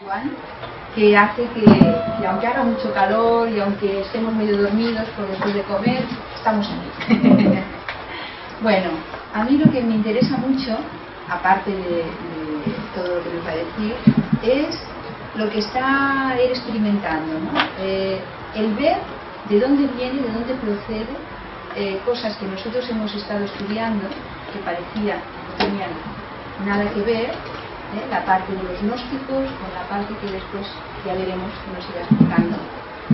Juan, que hace que aunque haga mucho calor y aunque estemos medio dormidos por después de comer, estamos aquí. Bueno, a mí lo que me interesa mucho, aparte de todo lo que nos va a decir, es lo que está él experimentando, ¿no? El ver de dónde viene, de dónde procede, cosas que nosotros hemos estado estudiando, que parecía que no tenían nada que ver, la parte de los gnósticos con la parte que después ya veremos que nos irá explicando,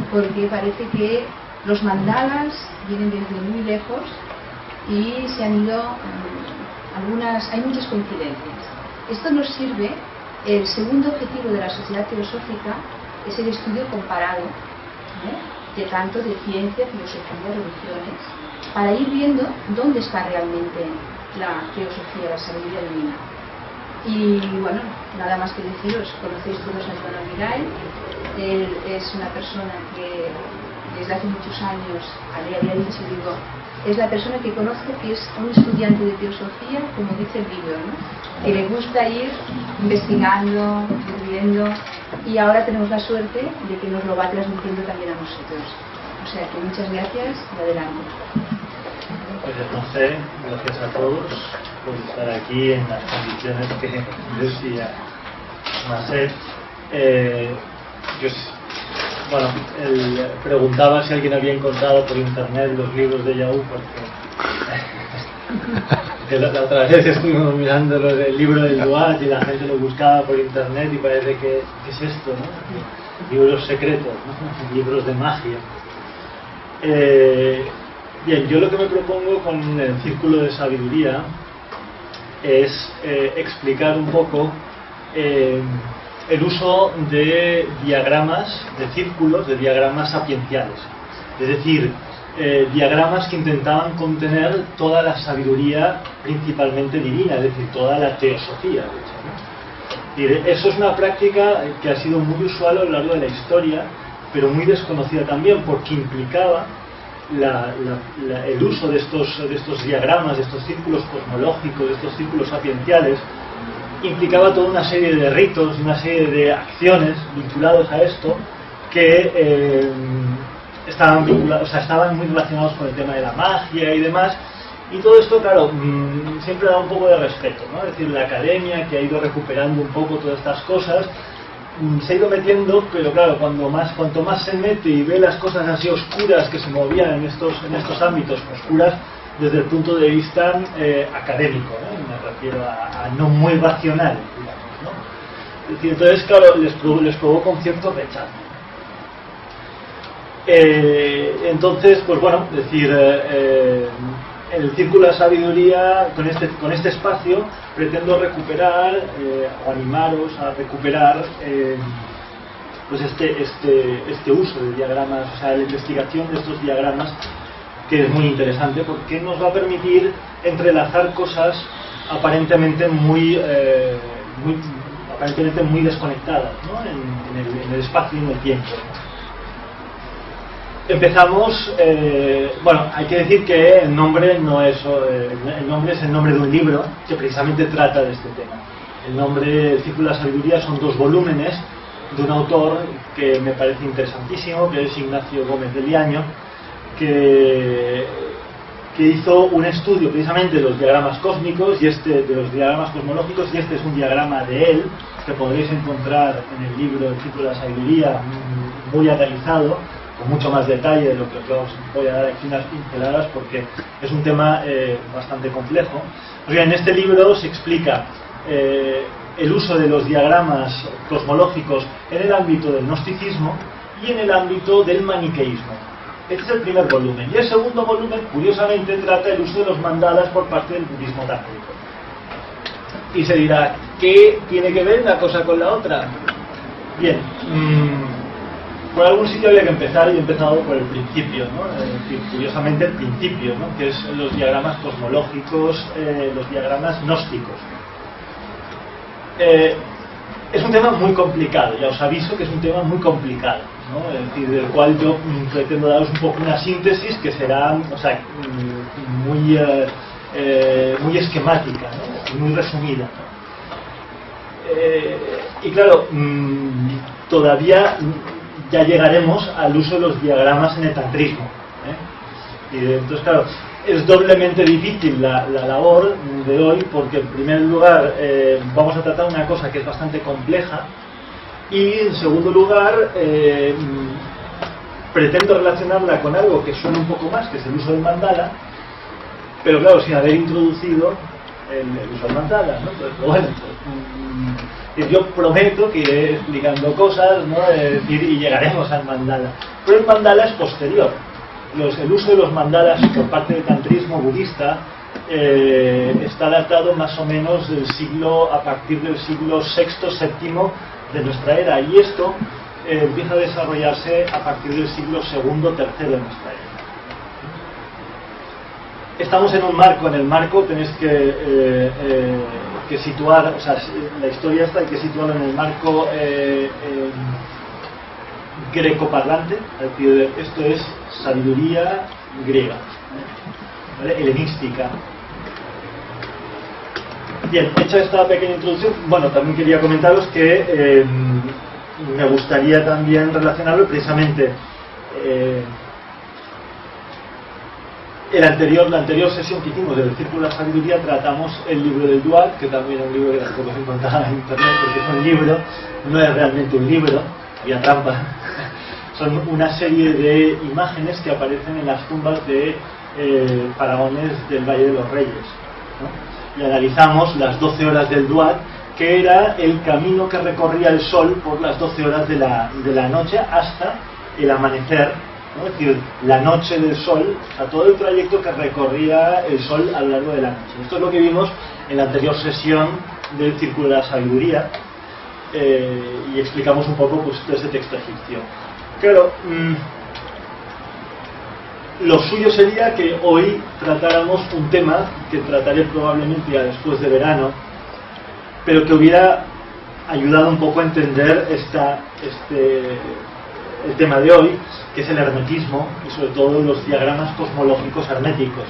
porque parece que los mandalas vienen desde muy lejos y se han ido hay muchas coincidencias. Esto nos sirve. El segundo objetivo de la sociedad teosófica es el estudio comparado de tanto de ciencia, filosofía, religiones, para ir viendo dónde está realmente la teosofía, la sabiduría divina. Y bueno, nada más que deciros, conocéis todos a Joan Mirall. Él es una persona que desde hace muchos años, le había dicho, digo, es la persona que conozco que es un estudiante de teosofía, como dice el libro, ¿no? Que le gusta ir investigando, escribiendo, y ahora tenemos la suerte de que nos lo va transmitiendo también a nosotros. O sea que muchas gracias y adelante. Pues entonces, gracias a todos por estar aquí en las condiciones que decía Marcel. Bueno, él preguntaba si alguien había encontrado por internet los libros de Yahoo, porque la otra vez estuvimos mirando el libro del Duat y la gente lo buscaba por internet y parece que ¿qué es esto, no? Libros secretos, ¿no? Libros de magia. Bien, yo lo que me propongo con el círculo de sabiduría es explicar un poco el uso de diagramas, de círculos, de diagramas sapienciales. Es decir, diagramas que intentaban contener toda la sabiduría principalmente divina, es decir, toda la teosofía. De hecho, ¿no? Eso es una práctica que ha sido muy usual a lo largo de la historia, pero muy desconocida también, porque implicaba el uso de estos diagramas, de estos círculos cosmológicos, de estos círculos sapienciales, implicaba toda una serie de ritos y una serie de acciones vinculados a esto que estaban muy relacionados con el tema de la magia y demás, y todo esto, claro, siempre da un poco de respeto, ¿no? Es decir, la academia, que ha ido recuperando un poco todas estas cosas, se ha ido metiendo, pero claro, cuanto más se mete y ve las cosas así oscuras que se movían en estos ámbitos, oscuras desde el punto de vista académico, ¿no? Me refiero a no muy racional, digamos, ¿no? Es decir, entonces, claro, les provoca un cierto rechazo. Entonces, pues bueno, es decir, el círculo de sabiduría, con este espacio, pretendo recuperar o animaros a recuperar pues este uso de diagramas, o sea, la investigación de estos diagramas, que es muy interesante porque nos va a permitir entrelazar cosas aparentemente muy desconectadas, ¿no? en el espacio y en el tiempo. Empezamos, bueno, hay que decir que el nombre no es el nombre es el nombre de un libro que precisamente trata de este tema. El nombre, el Círculo de la Sabiduría, son 2 volúmenes de un autor que me parece interesantísimo, que es Ignacio Gómez de Liaño, que hizo un estudio precisamente de los diagramas cósmicos y de los diagramas cosmológicos, y este es un diagrama de él que podréis encontrar en el libro El Círculo de la Sabiduría, muy analizado, con mucho más detalle de lo que os voy a dar aquí unas pinceladas, porque es un tema bastante complejo. O sea, en este libro se explica el uso de los diagramas cosmológicos en el ámbito del gnosticismo y en el ámbito del maniqueísmo. Este es el primer volumen. Y el segundo volumen, curiosamente, trata el uso de los mandalas por parte del budismo tántrico. Y se dirá, ¿qué tiene que ver una cosa con la otra? Bien, por algún sitio había que empezar, y he empezado por el principio, ¿no? Es decir, curiosamente el principio, ¿no? Que es los diagramas cosmológicos, los diagramas gnósticos. Es un tema muy complicado, ya os aviso que es un tema muy complicado, ¿no? Es decir, del cual yo pretendo daros un poco una síntesis que será, o sea, muy esquemática, ¿no? Muy resumida, ¿no? Y claro, todavía ya llegaremos al uso de los diagramas en el tantrismo, ¿eh? Y entonces, claro, es doblemente difícil la labor de hoy, porque en primer lugar vamos a tratar una cosa que es bastante compleja, y en segundo lugar pretendo relacionarla con algo que suena un poco más, que es el uso del mandala, pero claro, sin haber introducido el uso del mandala, ¿no? Entonces, bueno, yo prometo que iré explicando cosas, ¿no? Y llegaremos al mandala. Pero el mandala es posterior. El uso de los mandalas por parte del tantrismo budista está datado más o menos a partir del siglo VI-VII de nuestra era, y esto empieza a desarrollarse a partir del siglo II-III de nuestra era. Estamos en un marco, en el marco tenéis que situar, o sea, la historia esta hay que situarla en el marco grecoparlante, es decir, esto es sabiduría griega, ¿vale? Helenística. Bien, hecha esta pequeña introducción, bueno, también quería comentaros que me gustaría también relacionarlo precisamente. La anterior sesión que hicimos del Círculo de la Sabiduría tratamos el libro del Duat, que también es un libro que tampoco se encontraba en internet porque es un libro, no es realmente un libro, había trampa. Son una serie de imágenes que aparecen en las tumbas de faraones del Valle de los Reyes, ¿no? Y analizamos las 12 horas del Duat, que era el camino que recorría el sol por las 12 horas de la noche hasta el amanecer, ¿no? Es decir, la noche del sol, o sea, todo el trayecto que recorría el sol a lo largo de la noche. Esto es lo que vimos en la anterior sesión del Círculo de la Sabiduría, y explicamos un poco pues, todo ese texto egipcio. Claro, lo suyo sería que hoy tratáramos un tema que trataré probablemente ya después de verano, pero que hubiera ayudado un poco a entender el tema de hoy, que es el hermetismo y sobre todo los diagramas cosmológicos herméticos.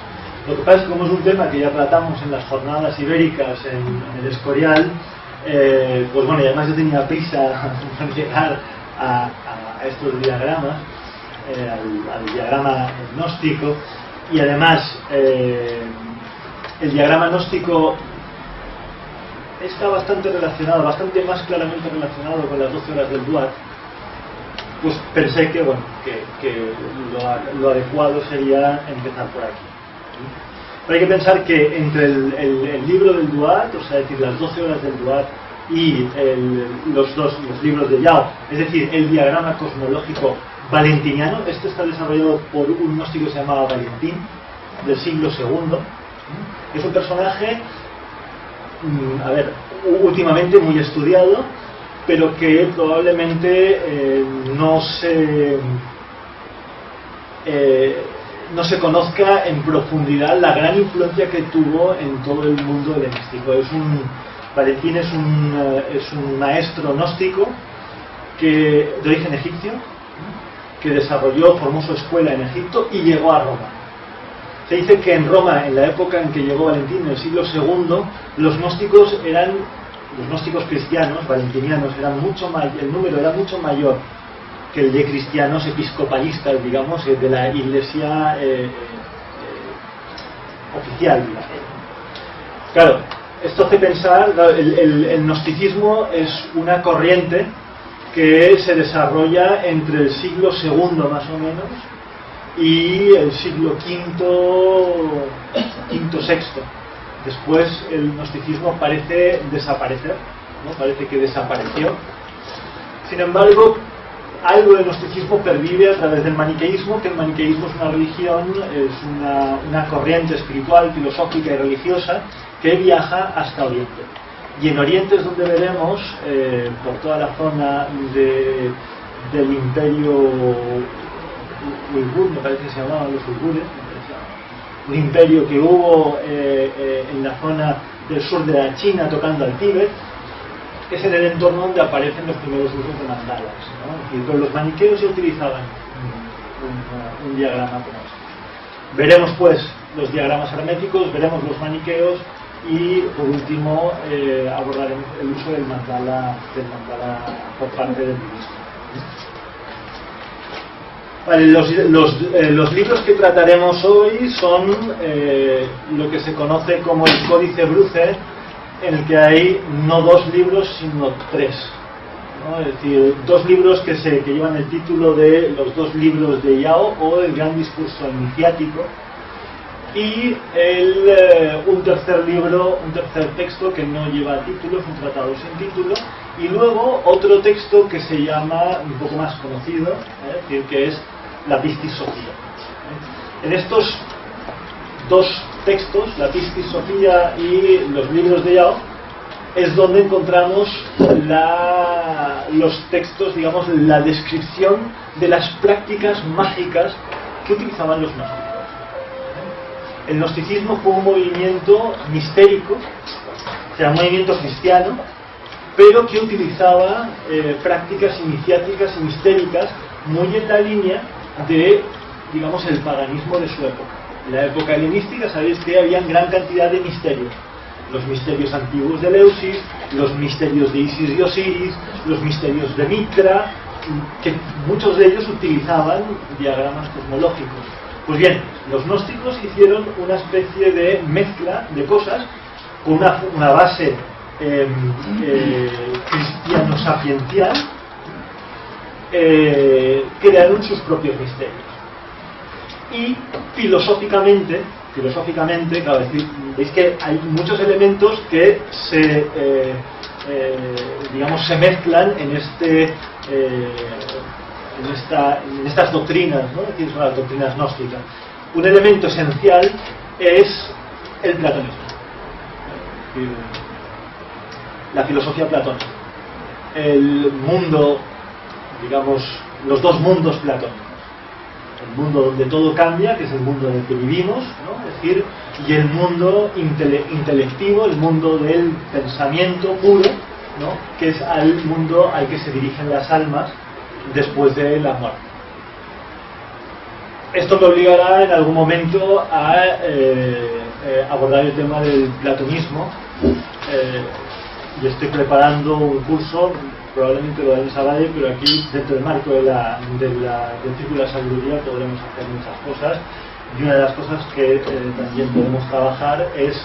Lo que pasa es que como es un tema que ya tratamos en las jornadas ibéricas en el Escorial, pues bueno, y además yo tenía prisa por llegar a estos diagramas, al diagrama gnóstico, y además el diagrama gnóstico está bastante relacionado, bastante más claramente relacionado con las 12 horas del Duat. Pues pensé que bueno, que lo adecuado sería empezar por aquí. Pero hay que pensar que entre el libro del Duat, o sea, es decir, las 12 horas del Duat, y los libros de Yao, es decir, el diagrama cosmológico valentiniano, este está desarrollado por un gnóstico que se llamaba Valentín, del siglo II. Es un personaje, últimamente muy estudiado, pero que probablemente no se conozca en profundidad la gran influencia que tuvo en todo el mundo helenístico. Valentín es un maestro gnóstico de origen egipcio, que formó su escuela en Egipto y llegó a Roma. Se dice que en Roma, en la época en que llegó Valentín, en el siglo II, los gnósticos cristianos, valentinianos, el número era mucho mayor que el de cristianos episcopalistas, digamos, de la iglesia oficial, digamos. Claro, esto hace pensar, el gnosticismo es una corriente que se desarrolla entre el siglo II más o menos y el siglo V-VI. Después el gnosticismo parece desaparecer, ¿no? Parece que desapareció. Sin embargo, algo del gnosticismo pervive a través del maniqueísmo, que el maniqueísmo es una religión, es una corriente espiritual, filosófica y religiosa que viaja hasta Oriente. Y en Oriente es donde veremos, por toda la zona del imperio uigur, me parece que se llamaban los uigures, un imperio que hubo en la zona del sur de la China tocando al Tíbet, es en el entorno donde aparecen los primeros usos de mandalas, ¿no? Pero los maniqueos ya utilizaban un diagrama como este. Veremos pues los diagramas herméticos, veremos los maniqueos y por último abordaremos el uso del mandala por parte del budismo. Vale, los libros que trataremos hoy son lo que se conoce como el Códice Brugger, en el que hay no 2 libros sino 3, ¿no? Es decir, 2 libros que llevan el título de los 2 libros de Yao o el Gran Discurso Iniciático, y un tercer libro, un tercer texto que no lleva título, es un tratado sin título, y luego otro texto que se llama, un poco más conocido, es decir, que es la Pistis Sophia. En estos 2 textos, la Pistis Sophia y los libros de Yao, es donde encontramos los textos, digamos, la descripción de las prácticas mágicas que utilizaban los gnósticos. El gnosticismo fue un movimiento mistérico, o sea, un movimiento cristiano, pero que utilizaba prácticas iniciáticas y mistéricas muy en la línea de, digamos, el paganismo de su época. En la época helenística sabéis que había gran cantidad de misterios. Los misterios antiguos de Eleusis, los misterios de Isis y Osiris, los misterios de Mitra, que muchos de ellos utilizaban diagramas cosmológicos. Pues bien, los gnósticos hicieron una especie de mezcla de cosas con una base cristiano-sapiencial, crearon sus propios misterios. Y filosóficamente, claro, veis que hay muchos elementos que se mezclan en estas doctrinas, ¿no? Es decir, son las doctrinas gnósticas. Un elemento esencial es el platonismo, la filosofía platónica, el mundo, digamos, los 2 mundos platónicos. El mundo donde todo cambia, que es el mundo en el que vivimos, ¿no? Es decir, y el mundo intelectivo, el mundo del pensamiento puro, ¿no? Que es el mundo al que se dirigen las almas después de la muerte. Esto me obligará en algún momento a abordar el tema del platonismo, y estoy preparando un curso, probablemente lo haré a pero aquí dentro del marco del Círculo de la Sabiduría podremos hacer muchas cosas, y una de las cosas que también podemos trabajar es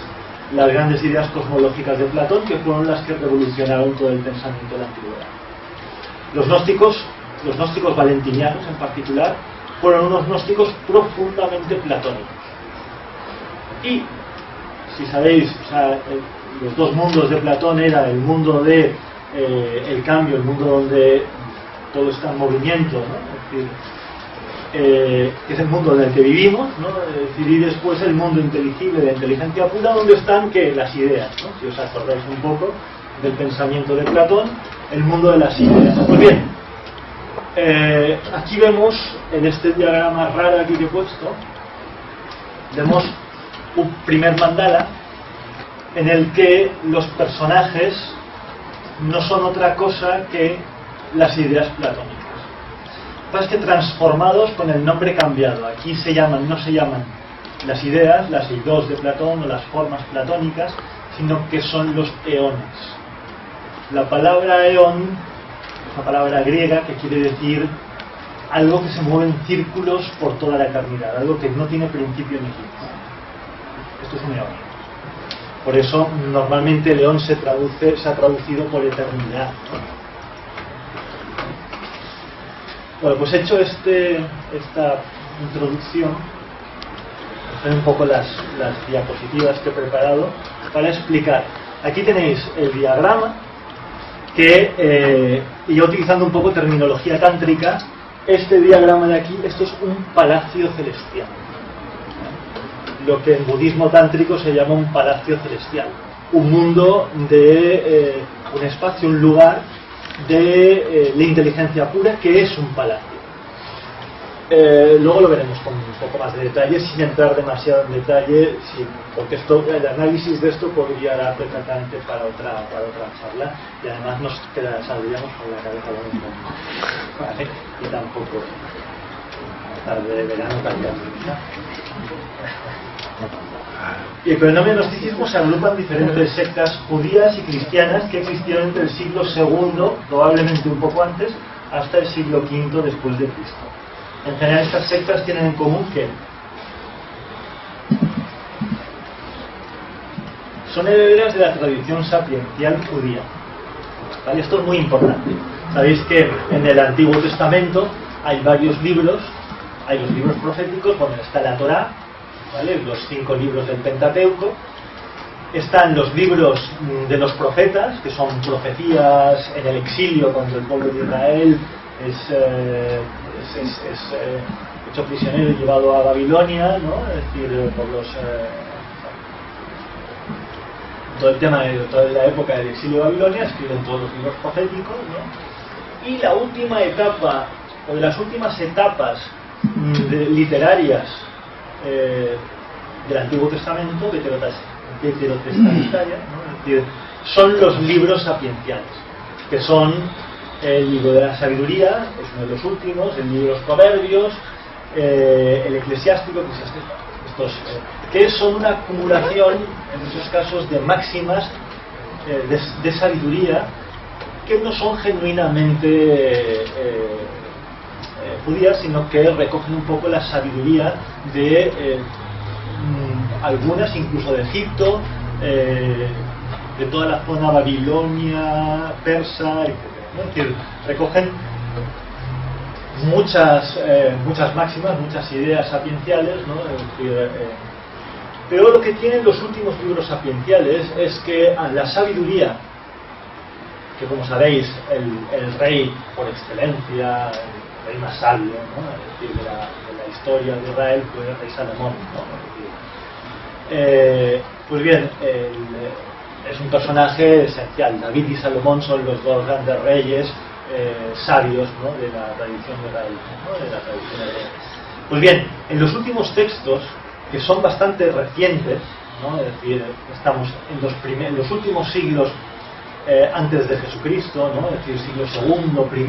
las grandes ideas cosmológicas de Platón, que fueron las que revolucionaron todo el pensamiento de la antigüedad. Los gnósticos valentinianos en particular fueron unos gnósticos profundamente platónicos, y si sabéis, o sea, los 2 mundos de Platón era el mundo de el cambio, el mundo donde todo está en movimiento, ¿no? Es decir, que es el mundo en el que vivimos, ¿no? Es decir, y después el mundo inteligible, de inteligencia pura, donde están las ideas, ¿no? Si os acordáis un poco del pensamiento de Platón, el mundo de las ideas. Pues bien, aquí vemos, en este diagrama raro aquí que he puesto, vemos un primer mandala en el que los personajes no son otra cosa que las ideas platónicas. Lo que pasa es que transformados con el nombre cambiado. Aquí no se llaman las ideas, las eidos de Platón o las formas platónicas, sino que son los eones. La palabra eón es una palabra griega que quiere decir algo que se mueve en círculos por toda la eternidad, algo que no tiene principio ni fin. Esto es un eón. Por eso normalmente león se ha traducido por eternidad. Bueno, pues hecho esta introducción, son un poco las diapositivas que he preparado para explicar. Aquí tenéis el diagrama que, y yo utilizando un poco terminología tántrica, este diagrama de aquí, esto es un palacio celestial. Lo que en budismo tántrico se llama un palacio celestial, un mundo de un espacio, un lugar de la inteligencia pura, que es un palacio. Luego lo veremos con un poco más de detalle, sin entrar demasiado en detalle, porque el análisis de esto podría dar perfectamente para otra charla, y además nos saldríamos con la cabeza lo mismo, ¿vale? Y tampoco. tarde de verano cambiando. Pero en el gnosticismo se agrupan diferentes sectas judías y cristianas que existieron entre el siglo II, probablemente un poco antes, hasta el siglo V después de Cristo. En general estas sectas tienen en común que son herederas de la tradición sapiencial judía. ¿Vale? Esto es muy importante. Sabéis que en el Antiguo Testamento hay varios libros, hay los libros proféticos, donde está la Torá, ¿vale? Los 5 libros del Pentateuco. Están los libros de los profetas, que son profecías en el exilio, cuando el pueblo de Israel es hecho prisionero y llevado a Babilonia, ¿no? Es decir, por los todo el tema de toda la época del exilio de Babilonia, escriben todos los libros proféticos, ¿no? Y la última etapa, o de las últimas etapas literarias del Antiguo Testamento, veterotestamentaria, ¿no? Es decir, son los libros sapienciales, que son el libro de la sabiduría, es uno de los últimos, el libro de los proverbios, el eclesiástico, que son una acumulación, en muchos casos, de máximas de sabiduría que no son genuinamente judías, sino que recogen un poco la sabiduría de algunas, incluso de Egipto, de toda la zona babilonia, persa, etc. ¿No? Es decir, recogen muchas máximas, muchas ideas sapienciales, ¿no? Es decir, pero lo que tienen los últimos libros sapienciales es que la sabiduría, que como sabéis, el rey por excelencia, el rey más sabio, ¿no? Es decir, de la historia de Israel, fue el rey Salomón, ¿no? Es decir, pues bien, es un personaje esencial. David y Salomón son los dos grandes reyes sabios, ¿no? De la tradición de Israel, ¿no? De la tradición hebrea. Pues bien, en los últimos textos, que son bastante recientes, ¿no? Es decir, estamos en los últimos siglos antes de Jesucristo, ¿no? Es decir, siglo II, I,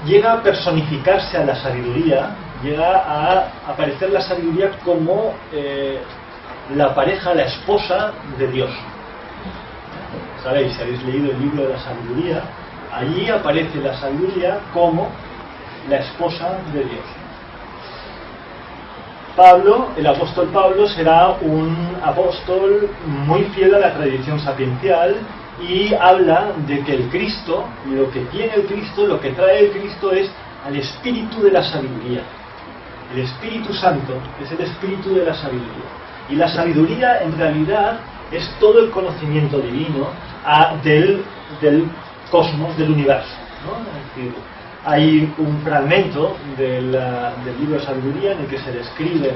llega a personificarse a la sabiduría, llega a aparecer la sabiduría como la pareja, la esposa de Dios. Sabéis, si habéis leído el libro de la sabiduría, allí aparece la sabiduría como la esposa de Dios. Pablo, el apóstol Pablo, será un apóstol muy fiel a la tradición sapiencial y habla de que el Cristo, lo que tiene el Cristo, lo que trae el Cristo es al espíritu de la sabiduría. El Espíritu Santo es el espíritu de la sabiduría. Y la sabiduría en realidad es todo el conocimiento divino del cosmos, del universo, ¿no? Es decir, hay un fragmento del libro de sabiduría en el que se describe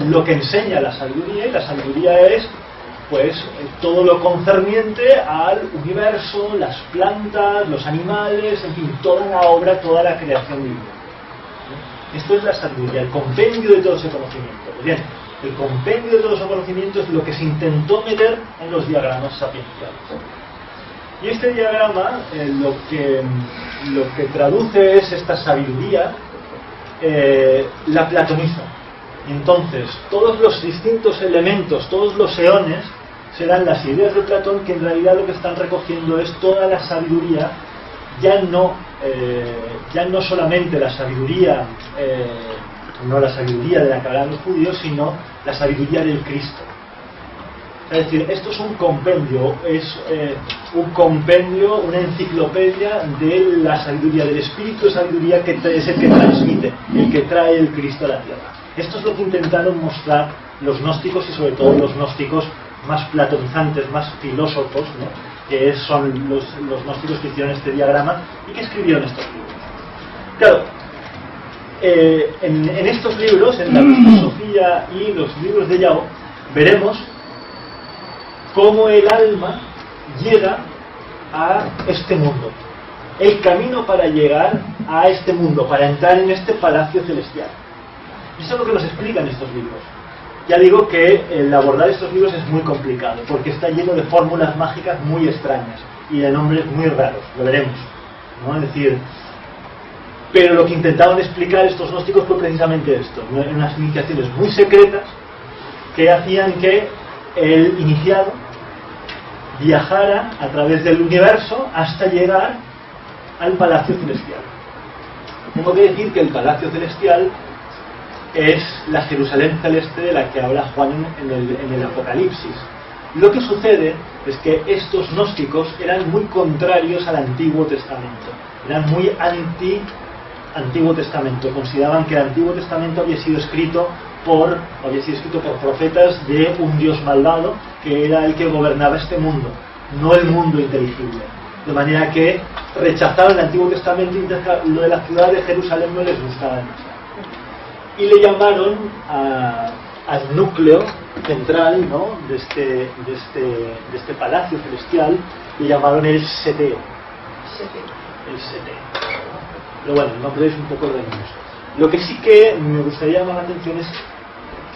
lo que enseña la sabiduría, y la sabiduría es pues todo lo concerniente al universo, las plantas, los animales, en fin, toda la obra, toda la creación divina. Esto es la sabiduría, el compendio de todo ese conocimiento. Bien, el compendio de todo ese conocimiento es lo que se intentó meter en los diagramas sapienciales. Y este diagrama lo que traduce es esta sabiduría, la platoniza. Entonces, todos los distintos elementos, todos los eones, serán las ideas de Platón, que en realidad lo que están recogiendo es toda la sabiduría, ya no solamente la sabiduría, no la sabiduría de la que hablan los judíos, sino la sabiduría del Cristo. Es decir, esto es un compendio, una enciclopedia de la sabiduría, del espíritu de sabiduría que es el que transmite, el que trae el Cristo a la tierra. Esto es lo que intentaron mostrar los gnósticos, y sobre todo los gnósticos más platonizantes, más filósofos, ¿no? Que son los gnósticos que hicieron este diagrama y que escribieron estos libros. Claro, en estos libros, en la filosofía y los libros de Yao, veremos cómo el alma llega a este mundo, el camino para llegar a este mundo, para entrar en este palacio celestial. Y eso es lo que nos explican estos libros. Ya digo que el abordar estos libros es muy complicado, porque está lleno de fórmulas mágicas muy extrañas y de nombres muy raros, lo veremos, ¿no? Es decir, Pero lo que intentaban explicar estos gnósticos fue precisamente esto, unas iniciaciones muy secretas que hacían que el iniciado viajara a través del universo hasta llegar al Palacio Celestial. Tengo que decir que el Palacio Celestial es la Jerusalén celeste de la que habla Juan en el Apocalipsis. Lo que sucede es que estos gnósticos eran muy contrarios al Antiguo Testamento, eran muy anti-Antiguo Testamento, consideraban que el Antiguo Testamento había sido escrito por profetas de un Dios malvado que era el que gobernaba este mundo, no el mundo inteligible. De manera que rechazaban el Antiguo Testamento y lo de la ciudad de Jerusalén no les gustaba demasiado. Y le llamaron al núcleo central, ¿no?, de este palacio celestial, le llamaron el seteo. El seteo. Pero bueno, el nombre es un poco religioso. Lo que sí que me gustaría llamar la atención es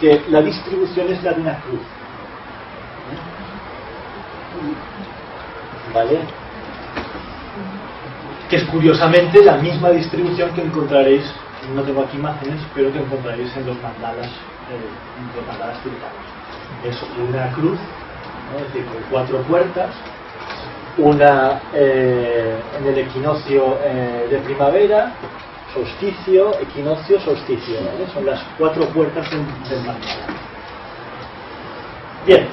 que la distribución es la de una cruz. ¿Vale? Que es curiosamente la misma distribución que encontraréis, no tengo aquí imágenes, pero que encontraréis en los mandalas tibetanos. Es una cruz, ¿no?, es decir, con 4 puertas, una en el equinoccio de primavera, solsticio, equinoccio, solsticio, ¿vale? Son las 4 puertas del mandala. Bien,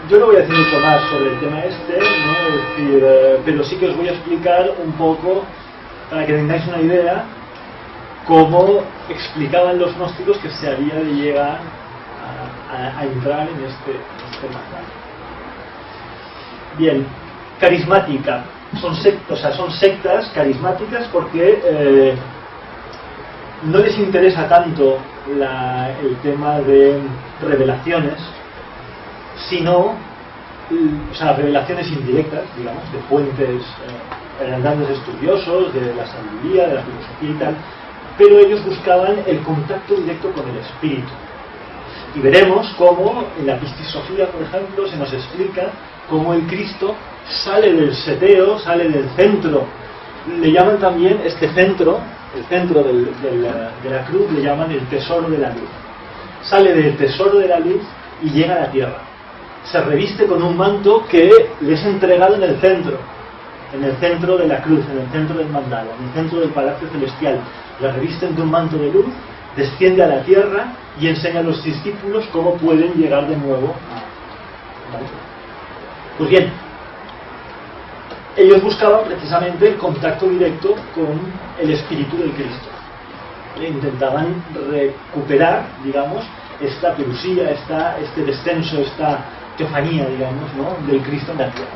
yo no voy a decir mucho más sobre el tema este, ¿no? Es decir, pero sí que os voy a explicar un poco, para que tengáis una idea, cómo explicaban los gnósticos que se había de llegar a entrar en este mandala. Bien, carismática. Son sectas carismáticas porque no les interesa tanto el tema de revelaciones, sino revelaciones indirectas, digamos, de fuentes, grandes estudiosos, de la sabiduría, de la filosofía y tal, pero ellos buscaban el contacto directo con el espíritu. Y veremos cómo en la Pistis Sophia, por ejemplo, se nos explica cómo el Cristo sale del seteo, sale del centro. Le llaman también este centro, el centro de la cruz, le llaman el tesoro de la luz. Sale del tesoro de la luz y llega a la tierra. Se reviste con un manto que le es entregado en el centro de la cruz, en el centro del mandala, en el centro del palacio celestial. La revisten de un manto de luz, desciende a la tierra y enseña a los discípulos cómo pueden llegar de nuevo a... ¿Vale? Pues bien, ellos buscaban precisamente el contacto directo con el espíritu del Cristo. Intentaban recuperar, digamos, esta perusía, este descenso, esta teofanía, digamos, ¿no?, del Cristo en la tierra.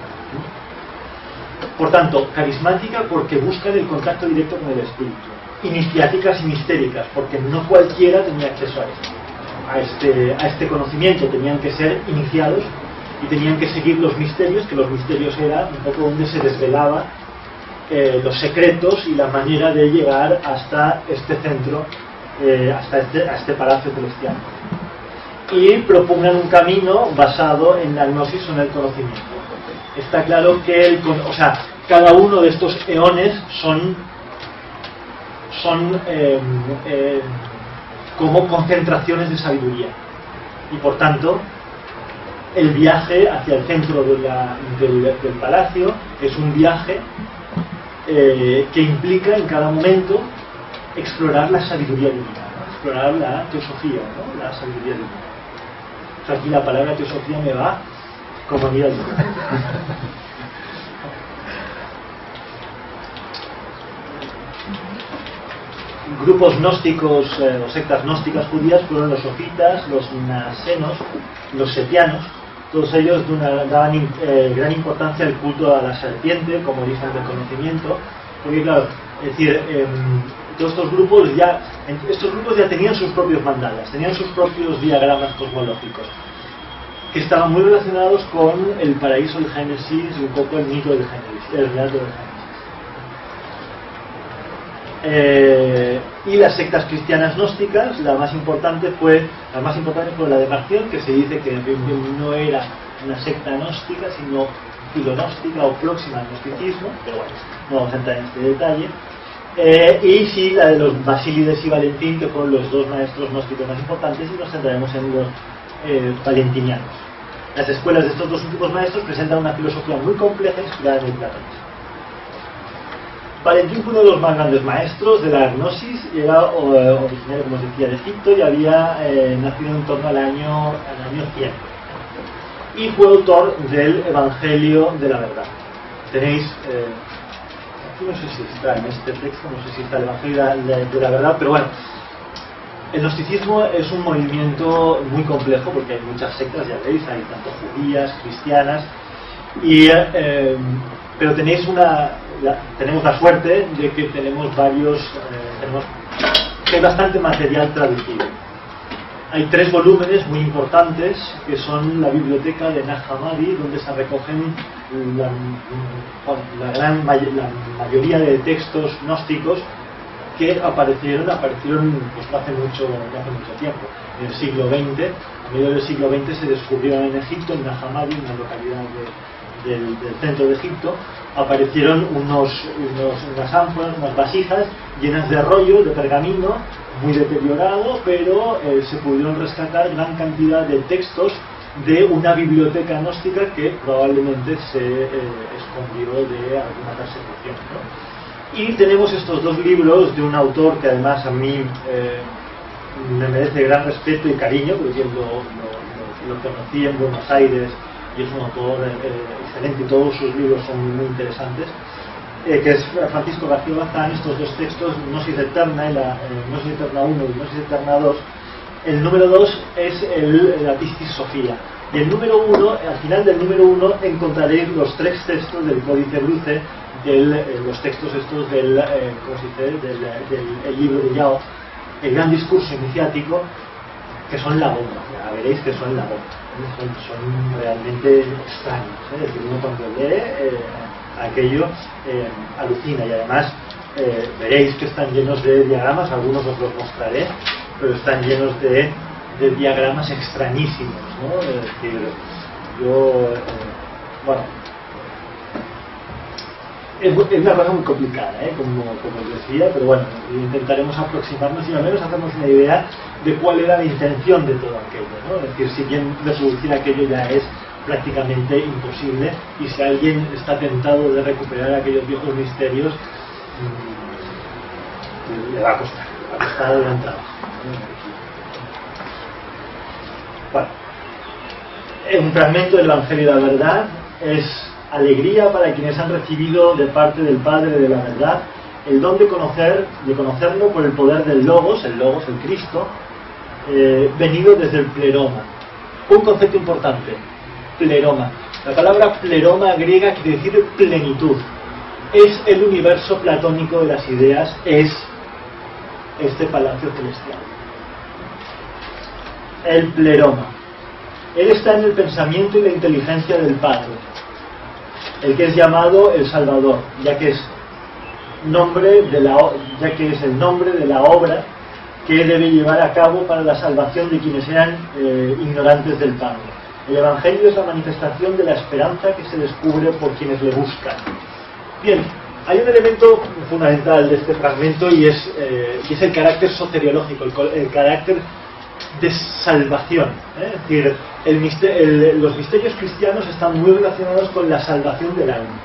Por tanto, carismática porque buscan el contacto directo con el espíritu. Iniciáticas y mistéricas porque no cualquiera tenía acceso a este conocimiento, tenían que ser iniciados y tenían que seguir los misterios, que los misterios eran un poco donde se desvelaba los secretos y la manera de llegar hasta este centro, hasta este palacio celestial. Y propugnan un camino basado en la gnosis o en el conocimiento. Está claro que cada uno de estos eones son como concentraciones de sabiduría. Y por tanto, el viaje hacia el centro del palacio es un viaje que implica en cada momento explorar la sabiduría divina, ¿no?, explorar la teosofía, ¿no?, la sabiduría divina. O sea, aquí la palabra teosofía me va como mira. Grupos gnósticos o sectas gnósticas judías fueron los sofitas, los nasenos, los setianos. Todos ellos daban gran importancia al culto a la serpiente como origen del conocimiento, porque claro, es decir, todos estos grupos ya tenían sus propios mandalas, tenían sus propios diagramas cosmológicos, que estaban muy relacionados con el paraíso del Génesis y un poco el mito del Génesis, el relato del Génesis. Y las sectas cristianas gnósticas, la más importante fue la de Marción, que se dice que no era una secta gnóstica, sino filonóstica o próxima al gnosticismo, pero bueno, no vamos a entrar en este detalle. Y sí, la de los Basílides y Valentín, que fueron los dos maestros gnósticos más importantes, y nos centraremos en los valentinianos. Las escuelas de estos dos últimos maestros presentan una filosofía muy compleja inspirada en el platonismo. Valentín fue uno de los más grandes maestros de la gnosis, y era originario, como os decía, de Egipto, y había nacido en torno al año 100. Y fue autor del Evangelio de la Verdad. Tenéis, aquí no sé si está en este texto, no sé si está el Evangelio de la Verdad, pero bueno, el gnosticismo es un movimiento muy complejo porque hay muchas sectas, ya veis, hay tanto judías, cristianas, pero tenemos la suerte de que tenemos que hay bastante material traducido. Hay 3 volúmenes muy importantes que son la biblioteca de Nag Hammadi, donde se recogen la mayoría de textos gnósticos que aparecieron pues, no hace mucho tiempo. En el siglo XX, a mediados del siglo XX, se descubrieron en Egipto, en Nag Hammadi, una localidad del centro de Egipto, aparecieron unas ánforas, unas vasijas llenas de rollo, de pergamino, muy deteriorado, pero se pudieron rescatar gran cantidad de textos de una biblioteca gnóstica que probablemente se escondió de alguna persecución, ¿no? Y tenemos estos 2 libros de un autor que además a mí me merece gran respeto y cariño, porque lo conocí en Buenos Aires y es un autor excelente, y todos sus libros son muy interesantes, que es Francisco García Bazán. Estos 2 textos, Gnosis Eterna, Gnosis Eterna 1 y Gnosis Eterna 2. El número 2 es la Pistis Sofía. Y el número 1, al final del número 1 encontraréis los 3 textos del Códice Bruce, los textos estos del libro de Yao, el gran discurso iniciático, que son la bomba. Ya veréis que son la bomba. Son realmente extraños. Es decir, uno cuando lee aquello alucina, y además veréis que están llenos de diagramas, algunos os los mostraré, pero están llenos de diagramas extrañísimos, ¿no? Es decir, bueno, es una cosa muy complicada, como os decía, pero bueno, intentaremos aproximarnos y al menos hacernos una idea de cuál era la intención de todo aquello, ¿no? Es decir, si bien reproducir aquello ya es prácticamente imposible, y si alguien está tentado de recuperar aquellos viejos misterios, le va a costar el gran trabajo. Bueno, un fragmento del Evangelio de la Verdad es alegría para quienes han recibido de parte del Padre de la Verdad el don de conocerlo por el poder del Logos, el Cristo, venido desde el pleroma. Un concepto importante, pleroma. La palabra pleroma griega quiere decir plenitud. Es el universo platónico de las ideas, es este palacio celestial. El pleroma. Él está en el pensamiento y la inteligencia del Padre, el que es llamado el Salvador, ya que es el nombre de la obra que debe llevar a cabo para la salvación de quienes eran ignorantes del Padre. El Evangelio es la manifestación de la esperanza que se descubre por quienes le buscan. Bien, hay un elemento fundamental de este fragmento, y es el carácter soteriológico, el carácter de salvación. Es decir, los misterios cristianos están muy relacionados con la salvación del alma.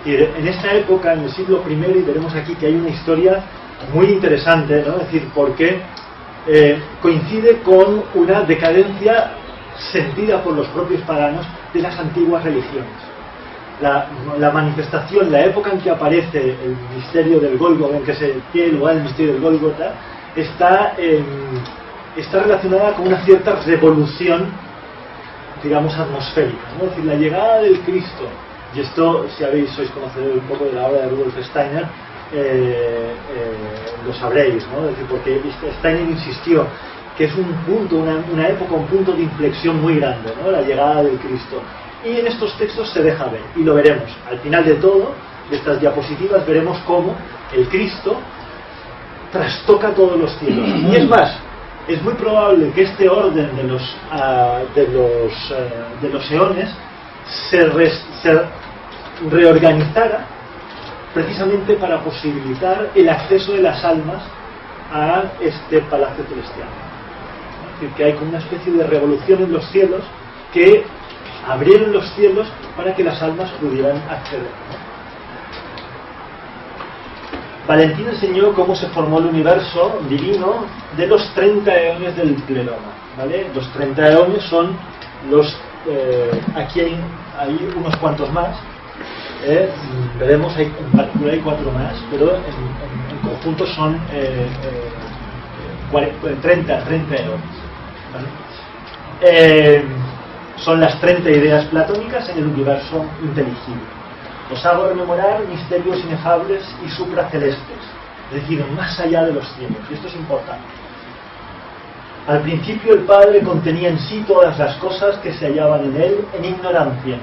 En esta época, en el siglo I, y veremos aquí que hay una historia muy interesante, ¿no? Es decir, porque coincide con una decadencia sentida por los propios paganos de las antiguas religiones. La manifestación, la época en que aparece el misterio del Gólgota, en que se tiene lugar el misterio del Gólgota, está relacionada con una cierta revolución, digamos, atmosférica, ¿no? Es decir, la llegada del Cristo, y esto, si sois conocedores un poco de la obra de Rudolf Steiner, lo sabréis, ¿no? Es decir, porque Steiner insistió que es un punto, una época, un punto de inflexión muy grande, ¿no? La llegada del Cristo. Y en estos textos se deja ver, y lo veremos. Al final de todo, de estas diapositivas, veremos cómo el Cristo trastoca todos los cielos. Y es más, es muy probable que este orden de los eones se reorganizara precisamente para posibilitar el acceso de las almas a este palacio celestial. Es decir, que hay como una especie de revolución en los cielos que abrieron los cielos para que las almas pudieran acceder. Valentín enseñó cómo se formó el universo divino de los 30 eones del pleroma, ¿vale? Los 30 eones son los... aquí hay unos cuantos más, veremos, en particular hay 4 más, pero en conjunto son 30 eones, ¿vale? Son las 30 ideas platónicas en el universo inteligible. Os hago rememorar misterios inefables y supracelestes, es decir, más allá de los cielos, y esto es importante. Al principio el Padre contenía en sí todas las cosas que se hallaban en él en ignorancia.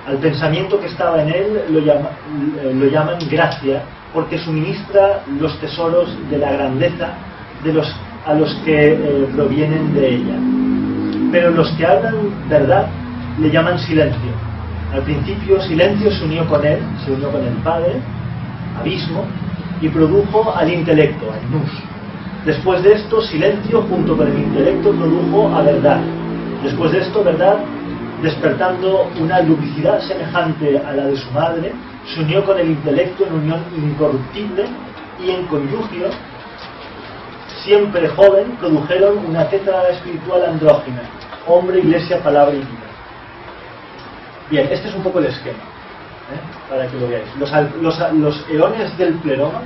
Al pensamiento que estaba en él lo llaman gracia, porque suministra los tesoros de la grandeza a los que provienen de ella. Pero los que hablan verdad le llaman silencio. Al principio silencio se unió con él, se unió con el Padre, abismo, y produjo al intelecto, al nous. Después de esto, silencio junto con el intelecto produjo a verdad. Después de esto, verdad, despertando una lubricidad semejante a la de su madre, se unió con el intelecto en unión incorruptible y en conyugio, siempre joven, produjeron una tétrada espiritual andrógina, hombre, iglesia, palabra y vida. Bien, este es un poco el esquema, para que lo veáis. Los eones del pleroma,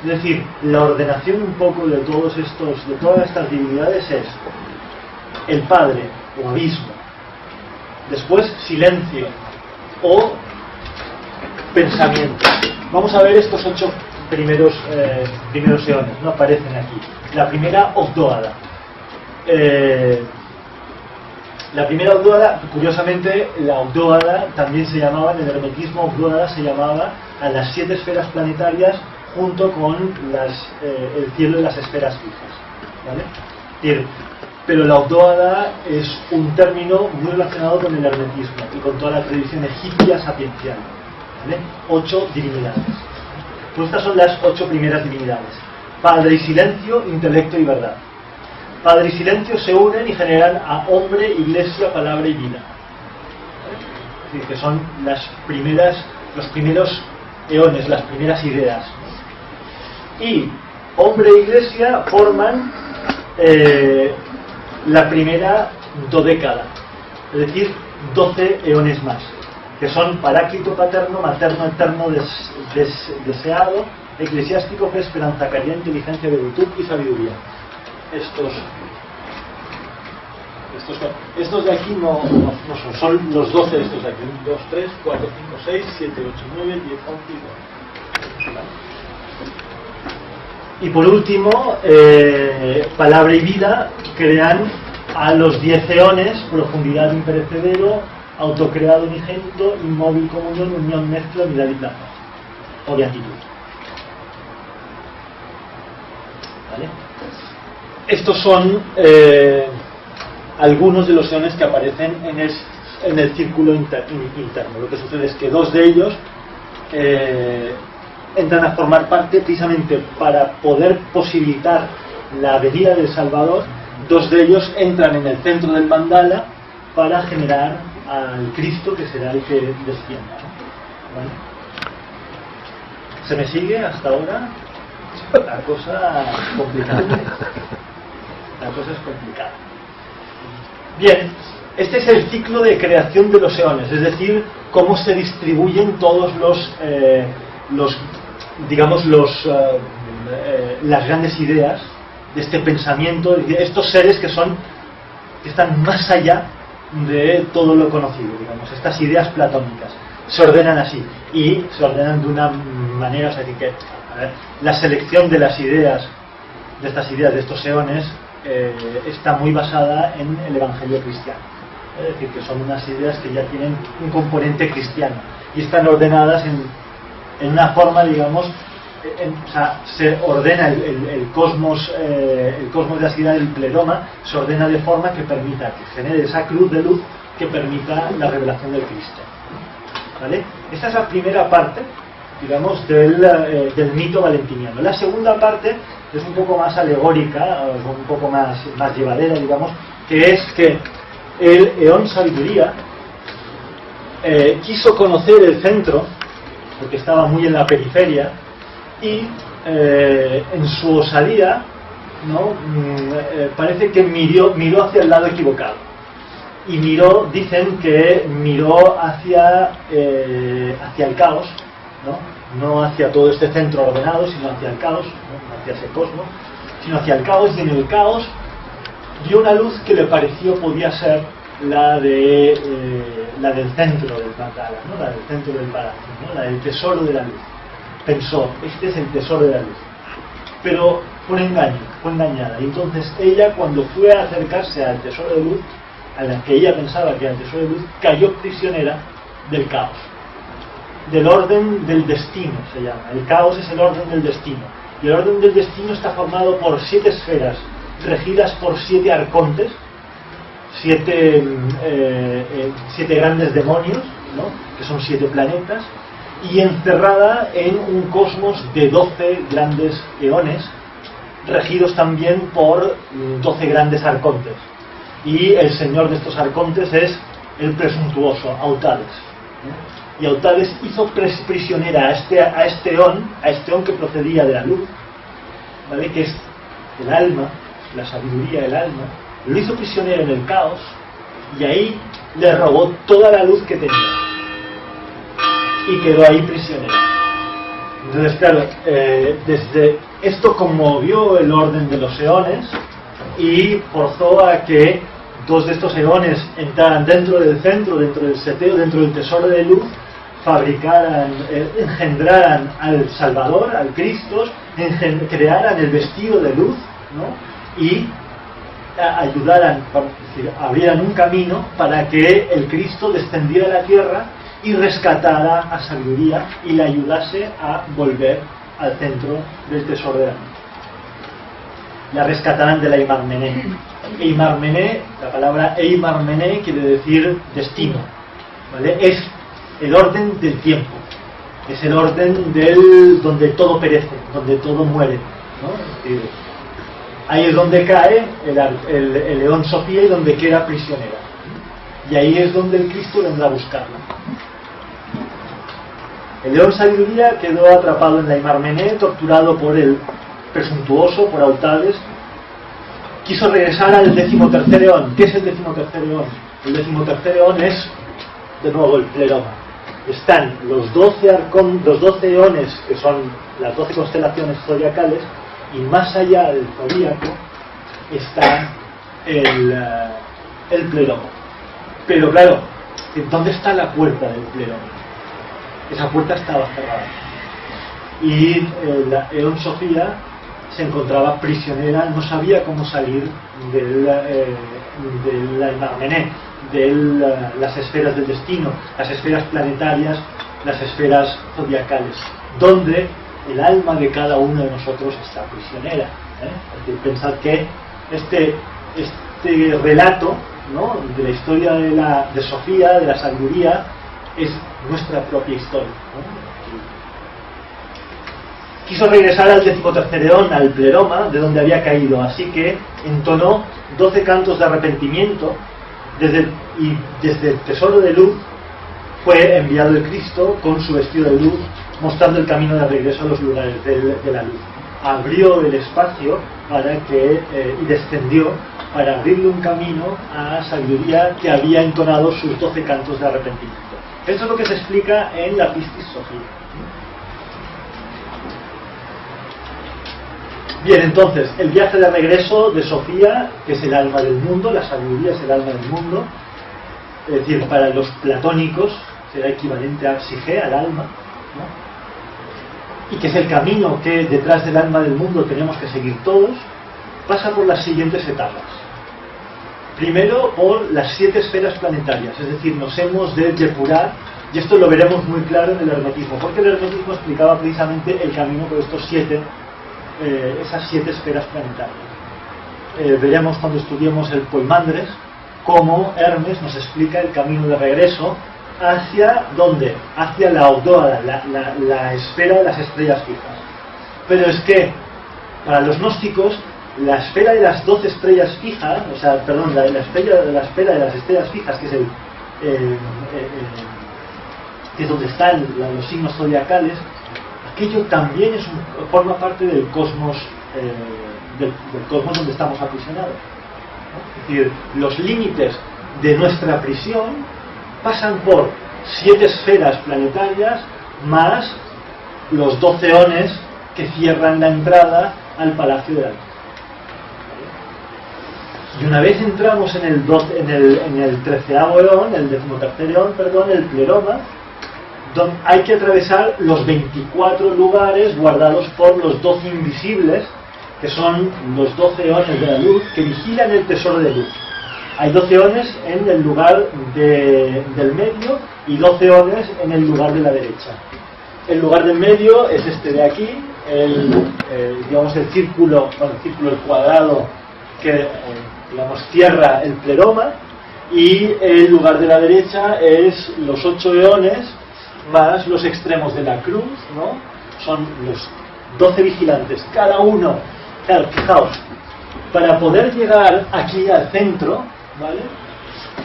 es decir, la ordenación un poco de todas estas divinidades es el Padre o abismo, después silencio o pensamiento. Vamos a ver estos 8 primeros eones, no aparecen aquí. La primera, Ogdoada. La primera Ogdoada, curiosamente, la Ogdoada también se llamaba, en el hermetismo, Ogdoada se llamaba a las 7 esferas planetarias junto con el cielo de las esferas fijas, ¿vale? Pero la Ogdoada es un término muy relacionado con el hermetismo y con toda la tradición egipcia sapiencial, ¿vale? 8 divinidades. Pues estas son las 8 primeras divinidades: Padre y silencio, intelecto y verdad. Padre y silencio se unen y generan a hombre, iglesia, palabra y vida. Es decir, que son los primeros eones, las primeras ideas. Y hombre e iglesia forman la primera dodécada, es decir, 12 eones más, que son paráclito paterno, materno eterno, deseado, eclesiástico, fe, esperanza, caridad, inteligencia, virtud y sabiduría. Estos de aquí no son los 12 de estos de aquí. 1, 2, 3, 4, 5, 6, 7, 8, 9, 10, 11 y 12. Y por último, palabra y vida crean a los 10 eones: profundidad, imperecedero, autocreado, unigénito, inmóvil, comunión, unión, mezcla, unidad y plaza, o beatitud. ¿Vale? Estos son algunos de los eones que aparecen en el círculo interno. Lo que sucede es que 2 de ellos entran a formar parte precisamente para poder posibilitar la venida del Salvador. 2 de ellos entran en el centro del mandala para generar al Cristo, que será el que descienda. ¿Vale? ¿Se me sigue hasta ahora? La cosa es complicada. La cosa es complicada. Bien, este es el ciclo de creación de los eones, es decir, cómo se distribuyen todos las grandes ideas de este pensamiento, de estos seres que están más allá de todo lo conocido, digamos, estas ideas platónicas se ordenan así, y se ordenan de una manera, o sea, que la selección de las ideas, de estos eones, está muy basada en el Evangelio cristiano. Es decir, que son unas ideas que ya tienen un componente cristiano y están ordenadas en una forma, digamos, o sea, se ordena el cosmos de la ciudad del pleroma, se ordena de forma que permita que genere esa cruz de luz que permita la revelación del Cristo. ¿Vale? Esta es la primera parte, digamos, del mito valentiniano. La segunda parte es un poco más alegórica, un poco más llevadera, digamos, que es que el Eón Sabiduría quiso conocer el centro, porque estaba muy en la periferia, y en su osadía, ¿no? Parece que miró hacia el lado equivocado. Y dicen que miró hacia el caos, no hacia todo este centro ordenado, sino hacia el caos, no hacia ese cosmos, sino hacia el caos, y en el caos vio una luz que le pareció podía ser la del centro del Mandala, ¿no? La del centro del palacio, ¿no? La del tesoro de la luz. Pensó, este es el tesoro de la luz. Pero fue un engaño, fue engañada. Y entonces ella, cuando fue a acercarse al tesoro de luz, a la que ella pensaba que era el tesoro de luz, cayó prisionera del caos, del orden del destino se llama. El caos es el orden del destino, y el orden del destino está formado por 7 esferas regidas por 7 arcontes, 7 grandes demonios, ¿no? Que son 7 planetas, y encerrada en un cosmos de 12 grandes eones, regidos también por 12 grandes arcontes. Y el señor de estos arcontes es el presuntuoso, Autades, ¿no? Y Autades hizo prisionera a este eón que procedía de la luz, ¿vale? Que es el alma, la sabiduría del alma. Lo hizo prisionero en el caos, y ahí le robó toda la luz que tenía, y quedó ahí prisionero. Entonces, claro, desde esto conmovió el orden de los eones y forzó a que 2 de estos eones entraran dentro del centro, dentro del seteo, dentro del tesoro de luz, fabricaran, engendraran al Salvador, al Cristo, crearan el vestido de luz, ¿no? Y ayudaran, es decir, abrieran un camino para que el Cristo descendiera a la tierra y rescatara a Sabiduría y le ayudase a volver al centro del tesoro de la luz. La rescatarán de la Eimarmené. Eimarmené, la palabra Eimarmené quiere decir destino, ¿vale? Es el orden del tiempo, es el orden donde todo perece, donde todo muere, ¿no? Ahí es donde cae el Eón Sofía y donde queda prisionera, y ahí es donde el Cristo vendrá a buscarla. El Eón Sabiduría quedó atrapado en la Eimarmené, torturado por el presuntuoso, por Autades. Quiso regresar al 13º eón. ¿Qué es el 13º eón? El 13º eón es, de nuevo, el pleroma. Están los 12 eones, que son las 12 constelaciones zodiacales, y más allá del zodíaco está el pleroma. Pero claro, ¿dónde está la puerta del pleroma? Esa puerta estaba cerrada. Y la Eón Sofía se encontraba prisionera, no sabía cómo salir de la Eimarmené, de las esferas del destino, las esferas planetarias, las esferas zodiacales, donde el alma de cada uno de nosotros está prisionera. Es decir, pensad que este relato, ¿no?, de la historia de Sofía, de la sabiduría, es nuestra propia historia, ¿no? Quiso regresar al 13º eón, al pleroma, de donde había caído, así que entonó 12 cantos de arrepentimiento, desde el tesoro de luz fue enviado el Cristo con su vestido de luz, mostrando el camino de regreso a los lugares de la luz. Abrió el espacio y descendió para abrirle un camino a Sabiduría, que había entonado sus 12 cantos de arrepentimiento. Eso es lo que se explica en la Pistis Sofía. Bien, entonces, el viaje de regreso de Sofía, que es el alma del mundo, la sabiduría es el alma del mundo, es decir, para los platónicos será equivalente a Psique, al alma, ¿no? Y que es el camino que detrás del alma del mundo tenemos que seguir todos, pasa por las siguientes etapas. Primero, por las 7 esferas planetarias, es decir, nos hemos de depurar, y esto lo veremos muy claro en el hermetismo, porque el hermetismo explicaba precisamente el camino por esas 7 esferas planetarias. Veremos cuando estudiemos el Poimandres, cómo Hermes nos explica el camino de regreso hacia ¿dónde? Hacia la Aurora, la esfera de las estrellas fijas. Pero es que para los gnósticos la esfera de las 12 estrellas fijas, o sea, perdón, la esfera de las estrellas fijas, que es que es donde están los signos zodiacales, aquello también forma parte del cosmos, del cosmos donde estamos aprisionados, ¿no? Es decir, los límites de nuestra prisión pasan por 7 esferas planetarias más los 12 eones que cierran la entrada al Palacio de la Luz. Y una vez entramos en el 13º eón, el 13º eón, perdón, el pleroma, donde hay que atravesar los 24 lugares guardados por los 12 invisibles, que son los 12 eones de la luz que vigilan el tesoro de luz. Hay 12 eones en el lugar del medio y 12 eones en el lugar de la derecha. El lugar del medio es este de aquí, digamos el círculo, el cuadrado que digamos cierra el pleroma, y el lugar de la derecha es los 8 eones más los extremos de la cruz, ¿no? Son los 12 vigilantes, cada uno. Claro, fijaos, para poder llegar aquí al centro, ¿vale?,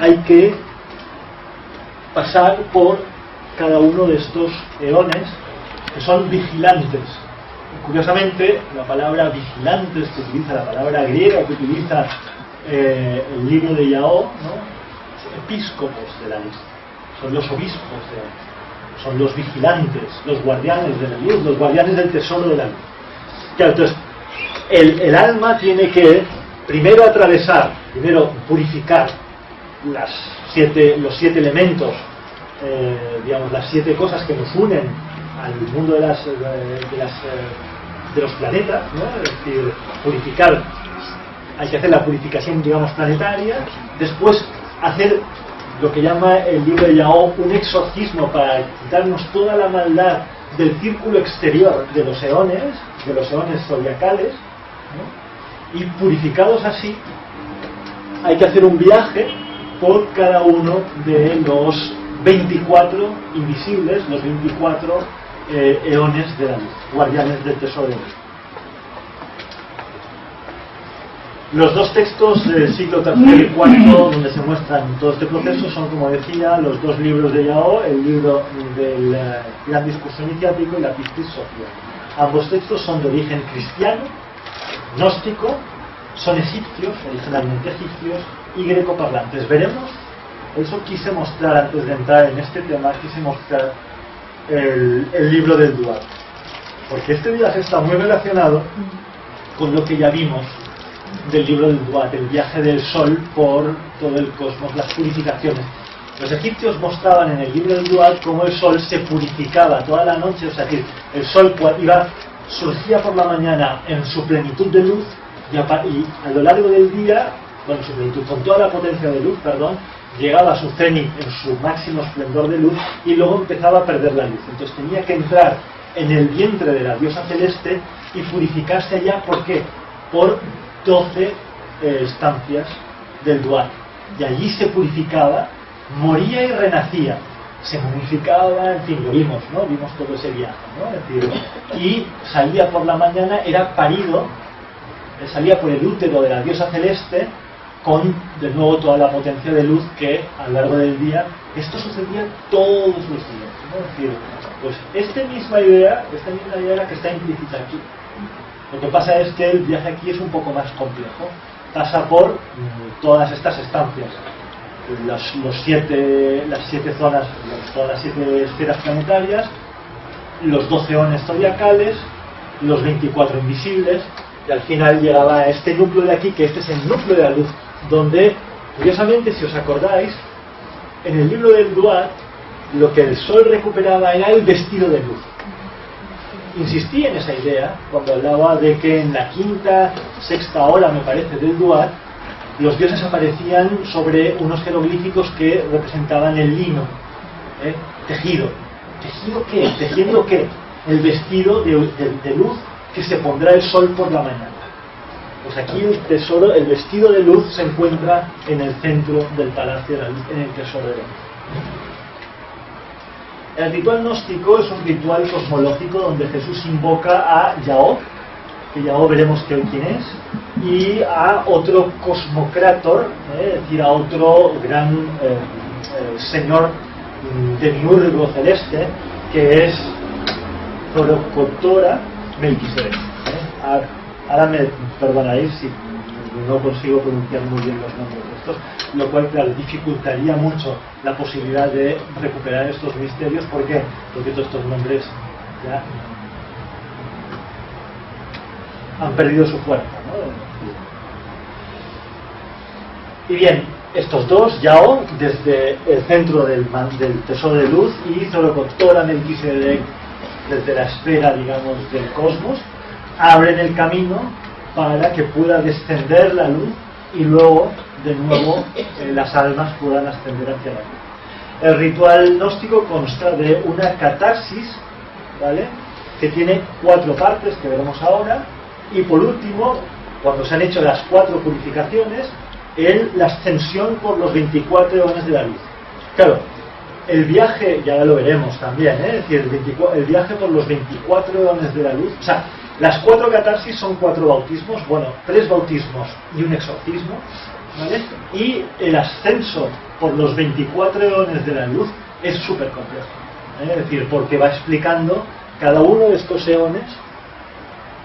hay que pasar por cada uno de estos eones que son vigilantes. Curiosamente, la palabra vigilantes que utiliza, la palabra griega que utiliza el libro de Yao, ¿no?, episcopos de la luz, son los obispos de la luz, son los vigilantes, los guardianes de la luz, los guardianes del tesoro de la luz. Claro, entonces, el alma tiene que primero purificar los 7 elementos, digamos, las 7 cosas que nos unen al mundo de los planetas, ¿no? Es decir, purificar, hay que hacer la purificación, digamos, planetaria, después hacer lo que llama el libro de Yao un exorcismo para quitarnos toda la maldad del círculo exterior de los eones zodiacales, ¿no? Y purificados así, hay que hacer un viaje por cada uno de los 24 invisibles, los 24 eones de la luz, guardianes del tesoro de luz. Los dos textos del siglo III y IV donde se muestran todo este proceso son, como decía, los 2 libros de Yao, el libro del Gran Discurso Iniciático y la Pistis Sophia. Ambos textos son de origen cristiano, gnóstico, son egipcios, originalmente egipcios, y grecoparlantes. Veremos, por eso quise mostrar, antes de entrar en este tema, quise mostrar el libro del Duat, porque este viaje está muy relacionado con lo que ya vimos del libro del Duat, el viaje del sol por todo el cosmos, las purificaciones. Los egipcios mostraban en el libro del Duat cómo el sol se purificaba toda la noche, o sea, que el sol surgía por la mañana en su plenitud de luz y a lo largo del día, con su plenitud, con toda la potencia de luz, llegaba a su cenit en su máximo esplendor de luz y luego empezaba a perder la luz. Entonces tenía que entrar en el vientre de la diosa celeste y purificarse allá. ¿Por qué? Por 12 estancias del Duat. Y allí se purificaba, moría y renacía. Se purificaba, en fin, lo vimos, ¿no? Vimos todo ese viaje, ¿no? Es decir, y salía por la mañana, era parido, salía por el útero de la diosa celeste con, de nuevo, toda la potencia de luz que a lo largo del día, esto sucedía todos los días, ¿no? Es decir, pues esta misma idea es la que está implícita aquí. Lo que pasa es que el viaje aquí es un poco más complejo, pasa por todas estas estancias, las 7 zonas, todas las 7 esferas planetarias, los 12 eones zodiacales, los 24 invisibles, y al final llegaba a este núcleo de aquí, que este es el núcleo de la luz, donde, curiosamente, si os acordáis, en el libro del Duat, lo que el sol recuperaba era el vestido de luz. Insistí en esa idea cuando hablaba de que en la quinta, sexta hora, me parece, del Duat, los dioses aparecían sobre unos jeroglíficos que representaban el lino, tejido. ¿Tejido qué? ¿Tejiendo qué? El vestido de luz que se pondrá el sol por la mañana. Pues aquí el tesoro, el vestido de luz se encuentra en el centro del palacio, en el tesorero. El ritual gnóstico es un ritual cosmológico donde Jesús invoca a Yahó, que Yahó veremos quién es, y a otro cosmocrátor, es decir, a otro gran señor demiurgo celeste, que es Zorocotora Melquisedec. Ahora me perdonaréis si no consigo pronunciar muy bien los nombres de estos, lo cual, claro, dificultaría mucho la posibilidad de recuperar estos misterios. ¿Por qué? Porque todos estos nombres ya han perdido su fuerza, ¿no? Y bien, estos dos, Yahó, desde el centro del tesoro de luz, y Zorocotora Melquisedec, desde la esfera, digamos, del cosmos, abren el camino para que pueda descender la luz y luego, de nuevo, las almas puedan ascender hacia la luz. El ritual gnóstico consta de una catarsis, ¿vale?, que tiene 4 partes que veremos ahora, y por último, cuando se han hecho las 4 purificaciones, la ascensión por los 24 eones de la luz. Claro, el viaje, ya lo veremos también, es decir, el viaje por los 24 eones de la luz, o sea, las 4 catarsis son 4 bautismos, bueno, 3 bautismos y un exorcismo, ¿vale? Y el ascenso por los 24 eones de la luz es súper complejo, ¿eh? Es decir, porque va explicando cada uno de estos eones,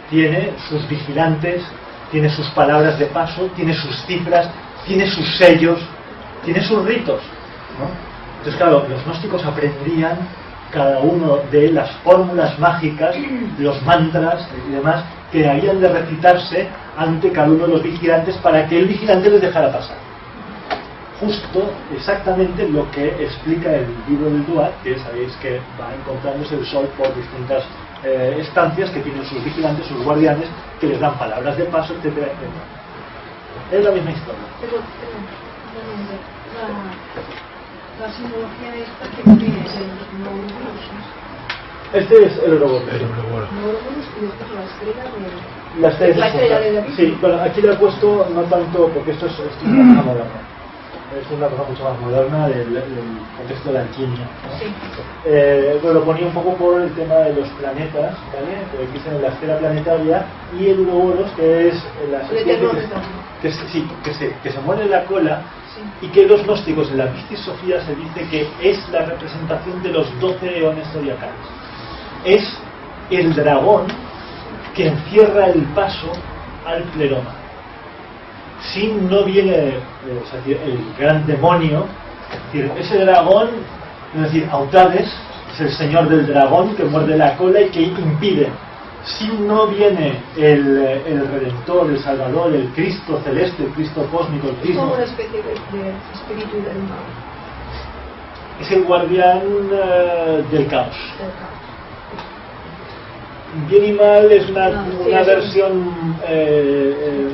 tiene sus vigilantes, tiene sus palabras de paso, tiene sus cifras, tiene sus sellos, tiene sus ritos, ¿no? Entonces, claro, los gnósticos aprendían cada uno de las fórmulas mágicas, los mantras y demás que habían de recitarse ante cada uno de los vigilantes para que el vigilante les dejara pasar. Justo, exactamente lo que explica el libro del Duat, que sabéis que va encontrándose el sol por distintas estancias que tienen sus vigilantes, sus guardianes, que les dan palabras de paso, etcétera, etcétera. Es la misma historia. Pero la simbología esta que es el Ouroboros. Este es el Ouroboros. El Ouroboros y después la estrella de... La estrella de David. Sí, bueno, aquí le he puesto no tanto, porque esto es una cosa moderna. Es una cosa mucho más moderna del contexto de la alquimia, ¿no? Sí. Bueno, lo ponía un poco por el tema de los planetas, ¿vale? Aquí se la esfera planetaria y el Ouroboros, que es la serpiente que se muere la cola. Sí. Y que los gnósticos en la Pistis Sofía se dice que es la representación de los 12 eones zodiacales. Es el dragón que encierra el paso al pleroma. Si no viene el gran demonio, es decir, ese dragón, es decir, Autades, es el señor del dragón que muerde la cola y que impide. Si no viene el Redentor, el Salvador, el Cristo celeste, el Cristo cósmico, el Es Cristo, como una especie de espíritu del mal. es el guardián del caos. Bien y mal es una versión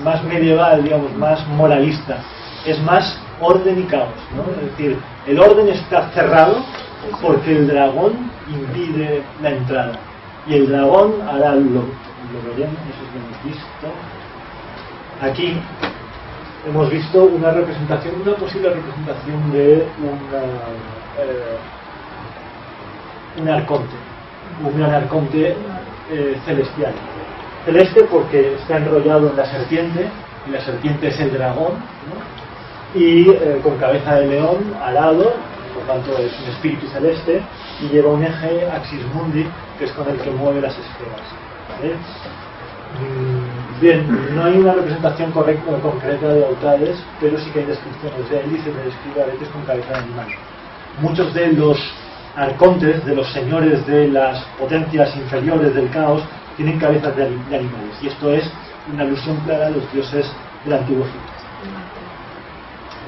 más medieval, digamos, más moralista. Es más orden y caos, ¿no? Es decir, el orden está cerrado porque el dragón impide la entrada. Y el dragón, ahora lo veremos, no sé si lo hemos visto. Aquí hemos visto una representación, una posible representación de un arconte, un gran arconte celestial. Celeste porque está enrollado en la serpiente, y la serpiente es el dragón, ¿no? Y con cabeza de león alado, por tanto es un espíritu celeste, y lleva un eje axis mundi, que es con el que mueve las esferas, ¿vale? Bien, no hay una representación concreta de Autades, pero sí que hay descripciones de él y se le describe a veces con cabeza de animal. Muchos de los arcontes, de los señores de las potencias inferiores del caos, tienen cabezas de animales, y esto es una alusión clara a los dioses del antiguo Egipto.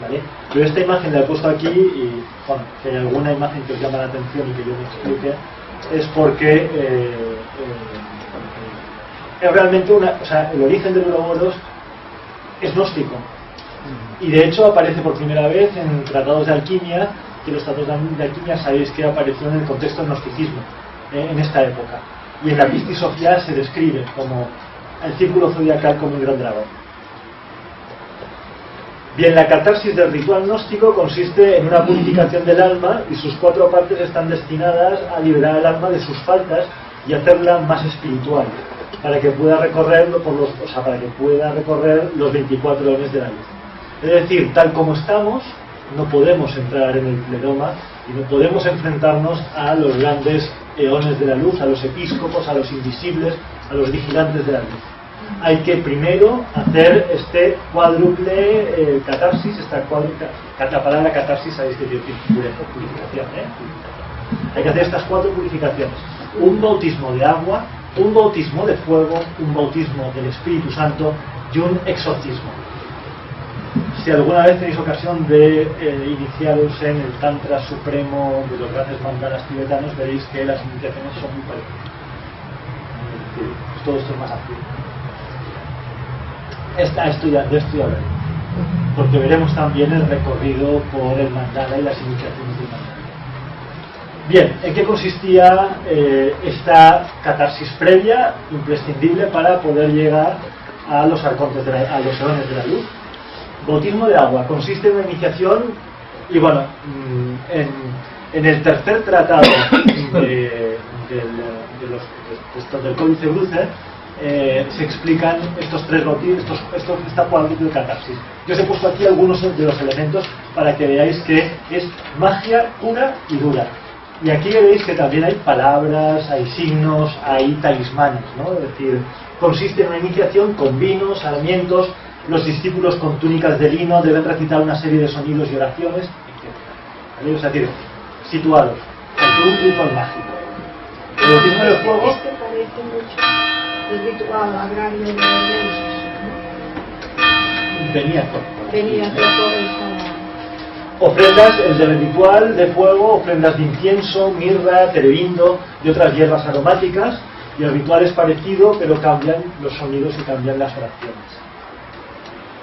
¿Vale? Pero esta imagen la he puesto aquí y, bueno, si hay alguna imagen que os llama la atención y que yo me explique, es porque realmente el origen del Ouroboros es gnóstico, y de hecho aparece por primera vez en tratados de alquimia, que los tratados de alquimia sabéis que apareció en el contexto del gnosticismo en esta época, y en la Pistis Sofía se describe como el círculo zodiacal como un gran dragón. Bien, la catarsis del ritual gnóstico consiste en una purificación del alma y sus 4 partes están destinadas a liberar al alma de sus faltas y hacerla más espiritual, para que pueda recorrer los 24 eones de la luz. Es decir, tal como estamos, no podemos entrar en el pleroma y no podemos enfrentarnos a los grandes eones de la luz, a los episcopos, a los invisibles, a los vigilantes de la luz. Hay que primero hacer este cuádruple catarsis, la palabra catarsis sabéis que tiene purificación, Hay que hacer estas 4 purificaciones: un bautismo de agua, un bautismo de fuego, un bautismo del Espíritu Santo y un exorcismo. Si alguna vez tenéis ocasión de iniciaros en el Tantra Supremo de los grandes mandalas tibetanos, veréis que las iniciaciones son muy parecidas. Todo esto es más activo. De esto ya hablaré, porque veremos también el recorrido por el mandala y las iniciaciones del mandala. Bien, ¿en qué consistía esta catarsis previa, imprescindible para poder llegar a los arcontes a los eones de la luz? Bautismo de agua consiste en una iniciación, y bueno, en el tercer tratado del Códice Bruce se explican estos 3 bautismos, esta cuádruple de catarsis. Yo os he puesto aquí algunos de los elementos para que veáis que es magia pura y dura. Y aquí veis que también hay palabras, hay signos, hay talismanes, ¿no? Es decir, consiste en una iniciación con vino, sarmientos. Los discípulos con túnicas de lino deben recitar una serie de sonidos y oraciones, etc. Es decir, situados ante un ritual mágico. El bautismo de fuego parece mucho el ritual agrario de los dioses, ¿no? Venía todo eso. Ofrendas, el del ritual de fuego, ofrendas de incienso, mirra, terebindo y otras hierbas aromáticas, y el ritual es parecido, pero cambian los sonidos y cambian las oraciones.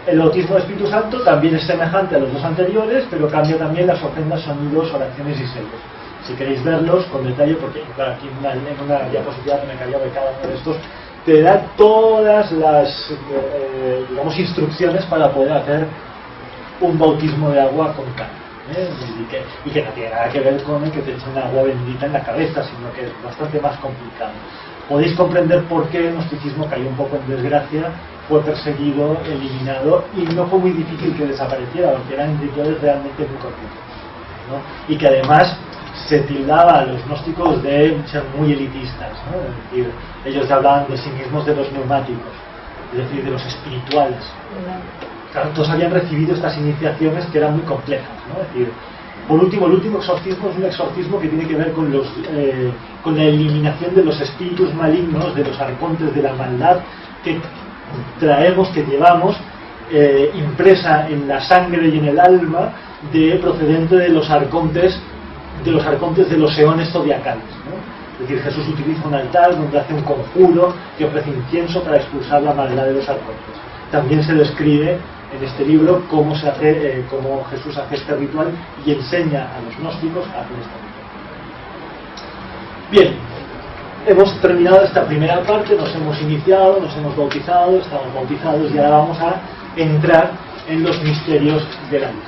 El bautismo del Espíritu Santo también es semejante a los 2 anteriores, pero cambia también las ofrendas, sonidos, oraciones y sellos. Si queréis verlos con detalle, porque claro, aquí en una diapositiva que me cayó de cada uno de estos, te da todas las instrucciones para poder hacer un bautismo de agua con calma, y que no tiene nada que ver con el que te echen agua bendita en la cabeza, sino que es bastante más complicado. Podéis comprender por qué el gnosticismo cayó un poco en desgracia, fue perseguido, eliminado, y no fue muy difícil que desapareciera, porque eran rituales realmente muy cortitos, ¿no? Y que además se tildaba a los gnósticos de ser muy elitistas, ¿no? Es decir, ellos hablaban de sí mismos de los neumáticos, es decir, de los espirituales. Claro, todos habían recibido estas iniciaciones que eran muy complejas, ¿no? Es decir, por último, el último exorcismo es un exorcismo que tiene que ver con la eliminación de los espíritus malignos, de los arcontes de la maldad que traemos, que llevamos impresa en la sangre y en el alma, procedente de los arcontes de los eones zodiacales, ¿no? Es decir, Jesús utiliza un altar donde hace un conjuro que ofrece incienso para expulsar la maldad de los arcontes. También se describe en este libro cómo Jesús hace este ritual y enseña a los gnósticos a hacer este ritual. Bien, hemos terminado esta primera parte, nos hemos iniciado, nos hemos bautizado, estamos bautizados y ahora vamos a entrar en los misterios de la luz.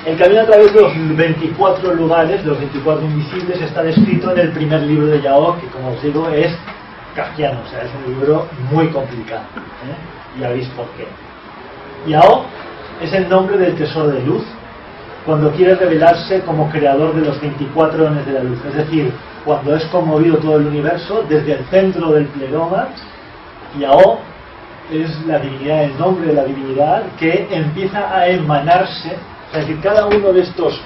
El camino a través de los 24 lugares, de los 24 invisibles, está descrito en el primer libro de Yao, que como os digo es kafkiano, o sea, es un libro muy complicado, Ya veréis por qué. Yao es el nombre del tesoro de luz cuando quiere revelarse como creador de los 24 eones de la luz, es decir, cuando es conmovido todo el universo desde el centro del pleroma. Yao es la divinidad, el nombre de la divinidad que empieza a emanarse. Es decir, cada uno de estos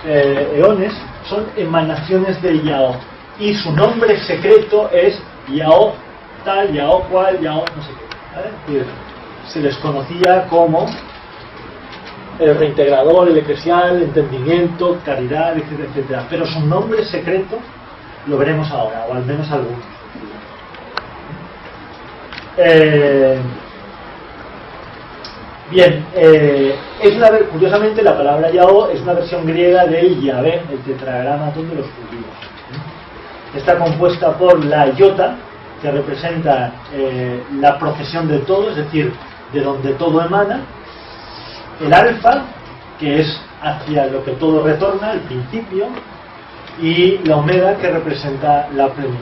eones son emanaciones de Yao, y su nombre secreto es Yao tal, Yao cual, Yao no sé qué, ¿vale? Es decir, se les conocía como el reintegrador, el eclesial, el entendimiento, caridad, etcétera, etcétera, pero su nombre secreto lo veremos ahora, o al menos algunos. Bien, curiosamente la palabra Yao es una versión griega del Yahvé, el tetragramatón de los judíos. Está compuesta por la iota, que representa la procesión de todo, es decir, de donde todo emana, el alfa, que es hacia lo que todo retorna, el principio, y la omega, que representa la plenitud,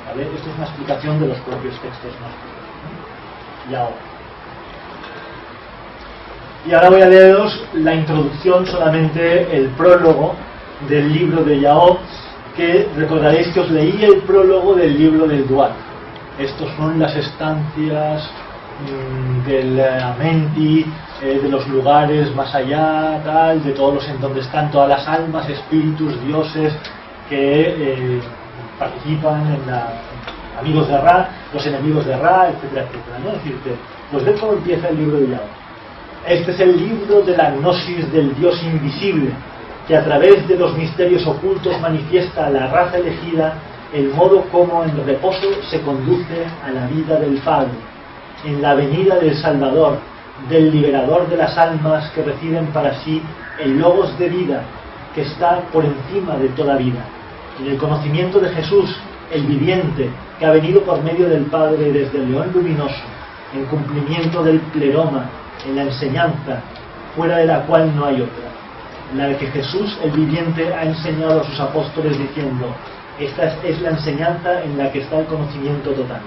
¿vale? Esto es una explicación de los propios textos gnósticos, ¿no? Y ahora voy a leeros la introducción, solamente el prólogo del libro de Yao, que recordaréis que os leí el prólogo del libro del Duat. Estos son las estancias del Amenti, de los lugares más allá, tal, de todos los en donde están todas las almas, espíritus, dioses que participan en la amigos de Ra, los enemigos de Ra, etcétera, etcétera, ¿no? Es decir, que pues de cómo empieza el libro de Yao. Este es el libro de la gnosis del Dios invisible, que a través de los misterios ocultos manifiesta a la raza elegida el modo como en reposo se conduce a la vida del Padre, en la venida del Salvador, del liberador de las almas que reciben para sí el logos de vida que está por encima de toda vida, en el conocimiento de Jesús, el viviente, que ha venido por medio del Padre desde el león luminoso, en cumplimiento del pleroma, en la enseñanza, fuera de la cual no hay otra, la de que Jesús, el viviente, ha enseñado a sus apóstoles diciendo: esta es la enseñanza en la que está el conocimiento total.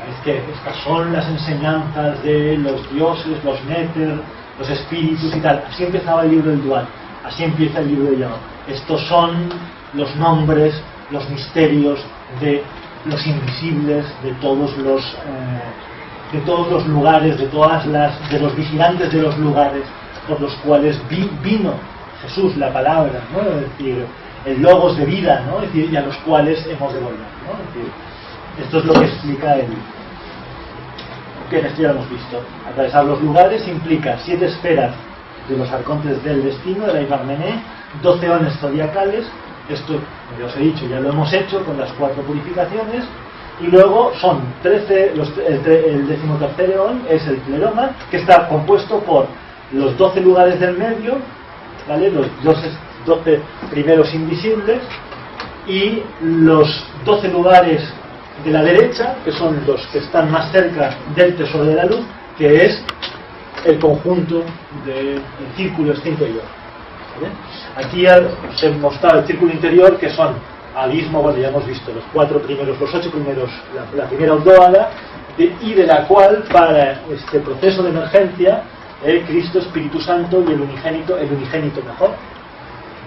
Es que estas son las enseñanzas de los dioses, los néter, los espíritus y tal. Así empezaba el libro del Duat, así empieza el libro de Yao. Estos son los nombres, los misterios de los invisibles, de todos los lugares, de los vigilantes de los lugares por los cuales vino Jesús, la palabra, ¿no? Es decir, el logos de vida, ¿no? Es decir, y a los cuales hemos de volver, ¿no? Es decir, esto es lo que explica el que en esto ya lo hemos visto. Atravesar los lugares implica 7 esferas de los arcontes del destino, de la Iparmené, 12 eones zodiacales. Esto, como ya os he dicho, ya lo hemos hecho con las 4 purificaciones. Y luego son 13, el 13º eón es el pleroma, que está compuesto por los 12 lugares del medio, ¿vale? Los 12 primeros invisibles, y los 12 lugares de la derecha, que son los que están más cerca del tesoro de la luz, que es el conjunto del círculo este interior, ¿vale? Aquí os he mostrado el círculo interior, que son abismo, bueno, ya hemos visto los 8 primeros, la primera ondóada, y de la cual, para este proceso de emergencia, Cristo, Espíritu Santo y el unigénito mejor,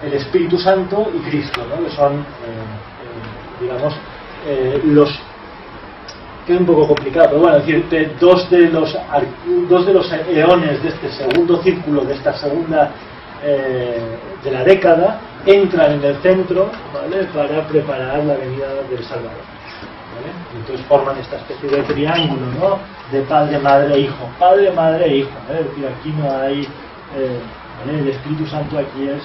el Espíritu Santo y Cristo, ¿no? Que son, digamos, los que es un poco complicado, pero bueno, es decir, dos de los eones de este segundo círculo, de esta segunda de la década, entran en el centro, ¿vale? Para preparar la venida del Salvador, ¿vale? Entonces forman esta especie de triángulo, ¿no? De padre, madre, hijo, padre, madre, hijo, ¿vale? Es decir, aquí no hay ¿vale? El Espíritu Santo aquí es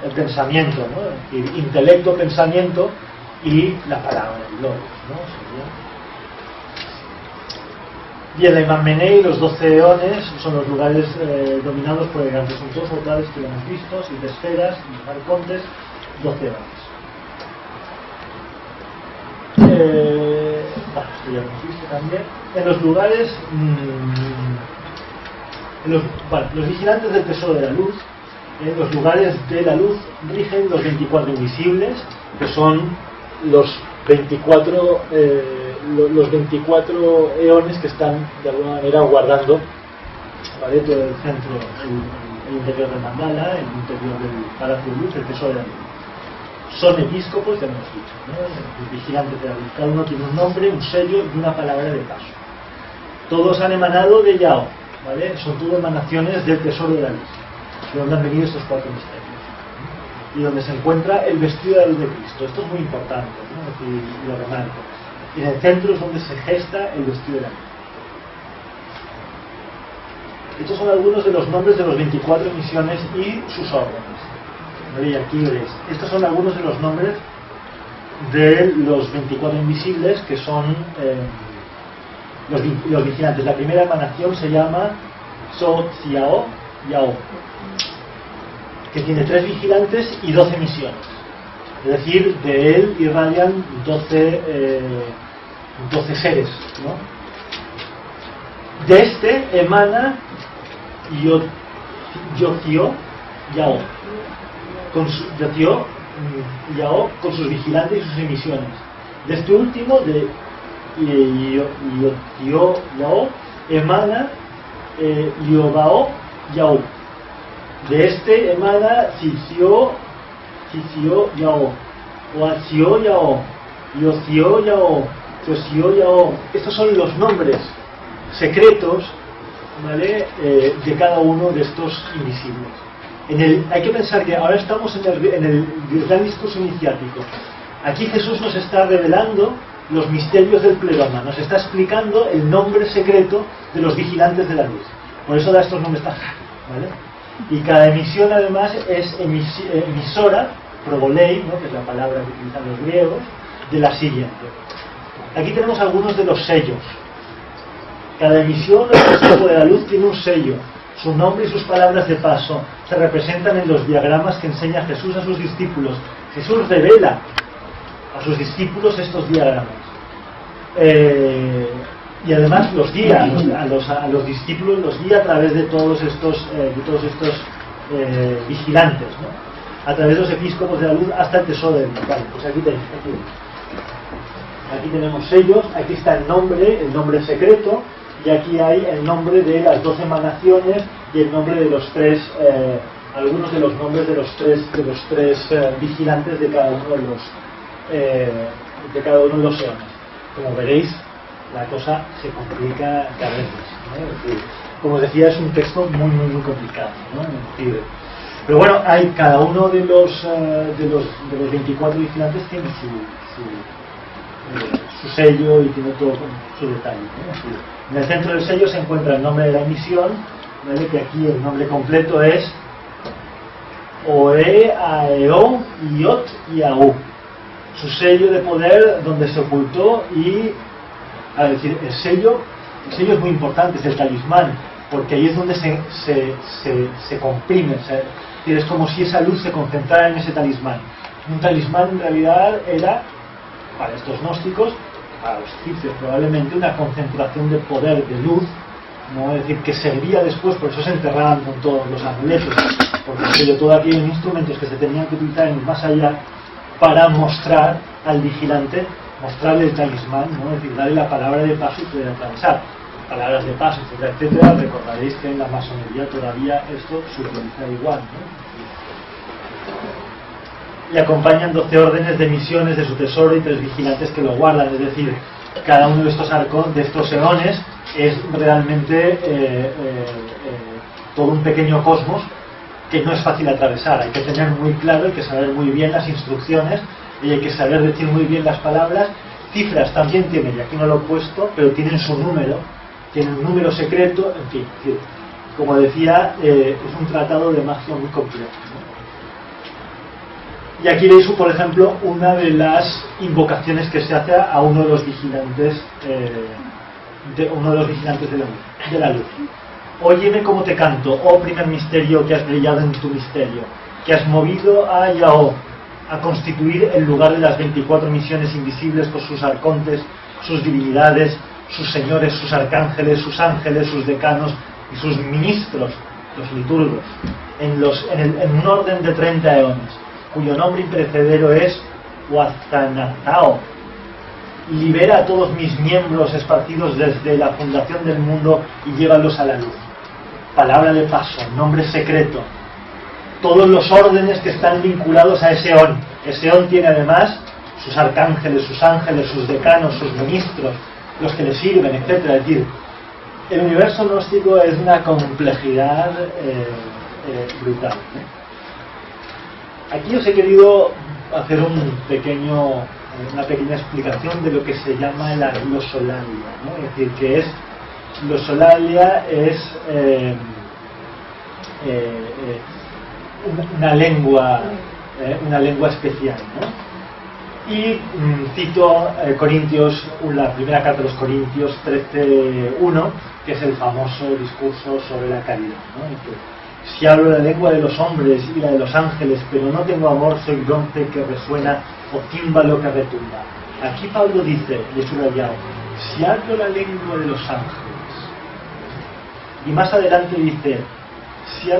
el pensamiento, ¿no? Es decir, intelecto, pensamiento y la palabra, el logos, ¿no? Y el Iparmené y los 12 eones son los lugares dominados por el gran presuntuoso, tales que lo hemos visto, 7 esferas, los arcontes, 12 eones. Bueno, esto ya lo hemos visto también. En los lugares, los vigilantes del tesoro de la luz, en los lugares de la luz rigen los 24 invisibles, que son los 24 eones que están de alguna manera guardando, ¿vale? Todo el centro, el interior del mandala, el interior del palacio de luz, el tesoro de la luz. Son episcopos, ya lo hemos dicho, ¿no? Los vigilantes de la luz. Cada uno tiene un nombre, un sello y una palabra de paso. Todos han emanado de Yao, ¿vale? Son todo emanaciones del tesoro de la luz, de donde han venido estos 4 misterios, y donde se encuentra el vestido de la luz de Cristo. Esto es muy importante, ¿no? Y lo remarco. Y en el centro es donde se gesta el vestido de la luz. Estos son algunos de los nombres de los 24 misiones y sus órdenes, ¿vale? Y aquí veréis. Estos son algunos de los nombres de los 24 invisibles, que son los vigilantes. La primera emanación se llama So Xiao Yao, que tiene 3 vigilantes y 12 misiones. Es decir, de él irradian 12 seres, ¿no? De este emana Yocio Yao, con sus vigilantes y sus emisiones. De este último, de Yocio Yao, emana Yobao Yao. De este emana Cicio Yao, Oacio Yao, Yocio Yao, Yocio Yao. Estos son los nombres secretos, ¿vale? De cada uno de estos invisibles. Hay que pensar que ahora estamos en el gran discurso iniciático. Aquí Jesús nos está revelando los misterios del pleroma, nos está explicando el nombre secreto de los vigilantes de la luz. Por eso da estos nombres tan raros, ¿vale? Y cada emisión además es emisora, probolei, ¿no?, que es la palabra que utilizan los griegos, de la siguiente. Aquí tenemos algunos de los sellos. Cada emisión del consejo de la luz tiene un sello. Su nombre y sus palabras de paso se representan en los diagramas que enseña Jesús a sus discípulos. Jesús revela a sus discípulos estos diagramas. Y además los guía a los discípulos, los guía a través de todos estos vigilantes, ¿no? A través de los episcopos de la luz hasta el tesoro de Dios. Vale, pues aquí tenemos sellos, aquí está el nombre secreto, y aquí hay el nombre de las 12 emanaciones y el nombre de los tres, algunos de los nombres de los tres vigilantes de cada uno de los eones. Como veréis, la cosa se complica cada vez más, ¿no? Es decir, como decía, es un texto muy complicado, ¿no? Es decir, pero bueno, hay cada uno de los 24 vigilantes tiene su sello y tiene todo su detalle, ¿no? En el centro del sello se encuentra el nombre de la emisión, ¿vale? Que aquí el nombre completo es Oe, Aeo, Iot y Au. Su sello de poder donde se ocultó y, a decir, el sello es muy importante, es el talismán, porque ahí es donde se comprime, es como si esa luz se concentrara en ese talismán. Un talismán en realidad era, para estos gnósticos, para los egipcios probablemente, una concentración de poder, de luz, ¿no? Es decir, que servía después, por eso se enterraban con todos los amuletos, porque el sello, todo aquellos instrumentos que se tenían que utilizar en el más allá para mostrar al vigilante, mostrarle el talismán, ¿no? Es decir, darle la palabra de paso y poder atravesar. Palabras de paso, etcétera, etcétera. Recordaréis que en la masonería todavía esto se utiliza igual, ¿no? Y acompañan 12 órdenes de misiones de su tesoro y 3 vigilantes que lo guardan. Es decir, cada uno de estos arcos, de estos eones, es realmente todo un pequeño cosmos que no es fácil atravesar. Hay que tener muy claro, hay que saber muy bien las instrucciones y hay que saber decir muy bien las palabras. Cifras también tienen, y aquí no lo he puesto, pero tienen su número, tienen un número secreto, en fin. Como decía, es un tratado de magia muy complejo, ¿no? Y aquí veis, por ejemplo, una de las invocaciones que se hace a uno de los vigilantes de la luz. Óyeme como te canto, oh primer misterio que has brillado en tu misterio, que has movido a Yahó a constituir el lugar de las 24 misiones invisibles con sus arcontes, sus divinidades, sus señores, sus arcángeles, sus ángeles, sus decanos y sus ministros, los liturgos, en un orden de 30 eones, cuyo nombre imperecedero es Huazanazao. Libera a todos mis miembros esparcidos desde la fundación del mundo y llévalos a la luz. Palabra de paso, nombre secreto. Todos los órdenes que están vinculados a ese eón. Ese eón tiene además sus arcángeles, sus ángeles, sus decanos, sus ministros, los que le sirven, etc. Es decir, el universo gnóstico es una complejidad brutal, ¿eh? Aquí os he querido hacer una pequeña explicación de lo que se llama la glosolalia, ¿no? Es decir, que es glosolalia es una lengua especial, ¿no? Y cito Corintios, la primera carta de los Corintios 13:1, que es el famoso discurso sobre la caridad, ¿no? Si hablo la lengua de los hombres y la de los ángeles, pero no tengo amor, soy bronce que resuena o tímbalo que retumba. Aquí Pablo dice, de subrayado, si hablo la lengua de los ángeles, Y más adelante dice, si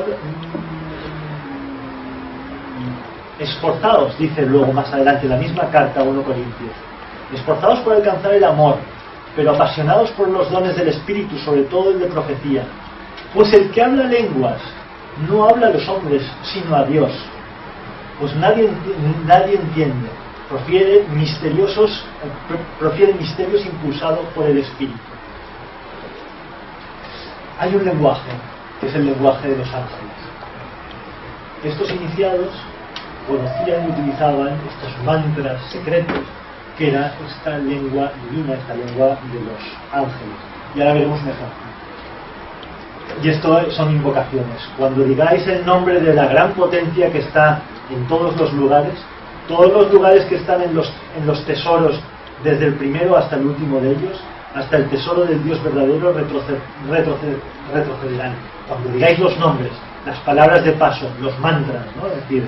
esforzaos, dice luego más adelante en la misma carta a 1 Corintios, esforzaos por alcanzar el amor, pero apasionados por los dones del Espíritu, sobre todo el de profecía. Pues el que habla lenguas no habla a los hombres, sino a Dios. Pues nadie entiende. Profiere misterios impulsados por el Espíritu. Hay un lenguaje, que es el lenguaje de los ángeles. Estos iniciados conocían y utilizaban estos mantras secretos, que era esta lengua divina, esta lengua de los ángeles. Y ahora veremos un ejemplo. Y esto son invocaciones. Cuando digáis el nombre de la gran potencia que está en todos los lugares que están en los tesoros, desde el primero hasta el último de ellos, hasta el tesoro del Dios verdadero, retrocederán. Cuando digáis los nombres, las palabras de paso, los mantras, ¿no? Es decir,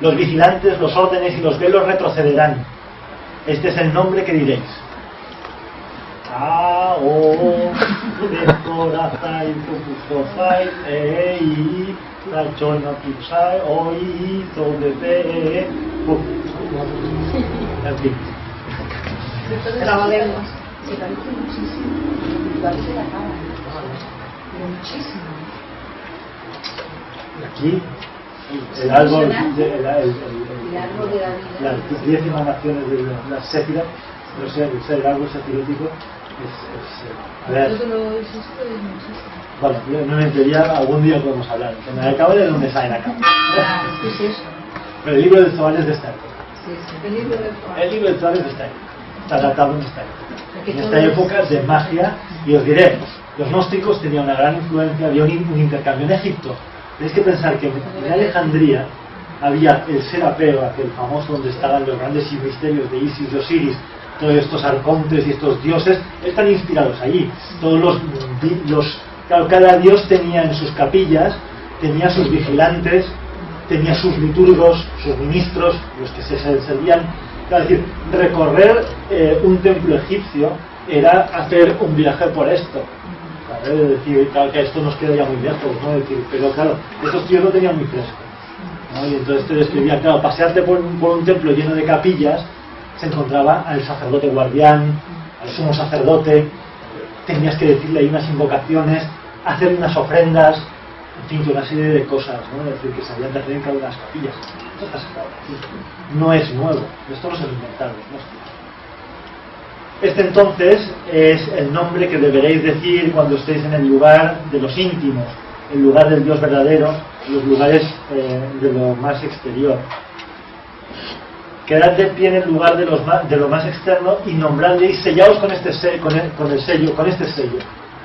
los vigilantes, los órdenes y los velos retrocederán. Este es el nombre que diréis. En fin. Trabalenguas. Se parece muchísimo. Parece la cara. Pero muchísimo. Aquí el árbol de las 10 emanaciones de las séfiras, o sea, el árbol sefirótico a ver, bueno, no me entendería, algún día podemos hablar. Se me acaba de dónde sale la cama. Pero el libro del Zohar es de esta época. El libro del Zohar es de esta época. Está datado en esta época. En esta época de magia, y os diré, los gnósticos tenían una gran influencia, había un intercambio en Egipto. Tenéis que pensar que en Alejandría había el Serapeo, aquel famoso donde estaban los grandes misterios de Isis y Osiris, todos estos arcontes y estos dioses, están inspirados allí. Claro, cada dios tenía en sus capillas, tenía sus vigilantes, tenía sus liturgos, sus ministros, los que se servían. Claro, es decir, recorrer un templo egipcio era hacer un viaje por esto. Claro, es decir, claro, que esto nos queda ya muy lejos, ¿no? Es decir, pero claro, estos tíos lo tenían muy fresco, ¿no? Y entonces te describía, claro, pasearte por un templo lleno de capillas, se encontraba al sacerdote guardián, al sumo sacerdote, tenías que decirle ahí unas invocaciones, hacer unas ofrendas, en fin, una serie de cosas, ¿no? Es decir, que se habían de hacer en cada una de las capillas. Esto está sacado aquí. No es nuevo, esto no se lo inventaron, ¿no? Este entonces es el nombre que deberéis decir cuando estéis en el lugar de los íntimos, el lugar del Dios verdadero, los lugares de lo más exterior. Quedad de pie en el lugar de lo más externo y nombradle y sellaos con este sello.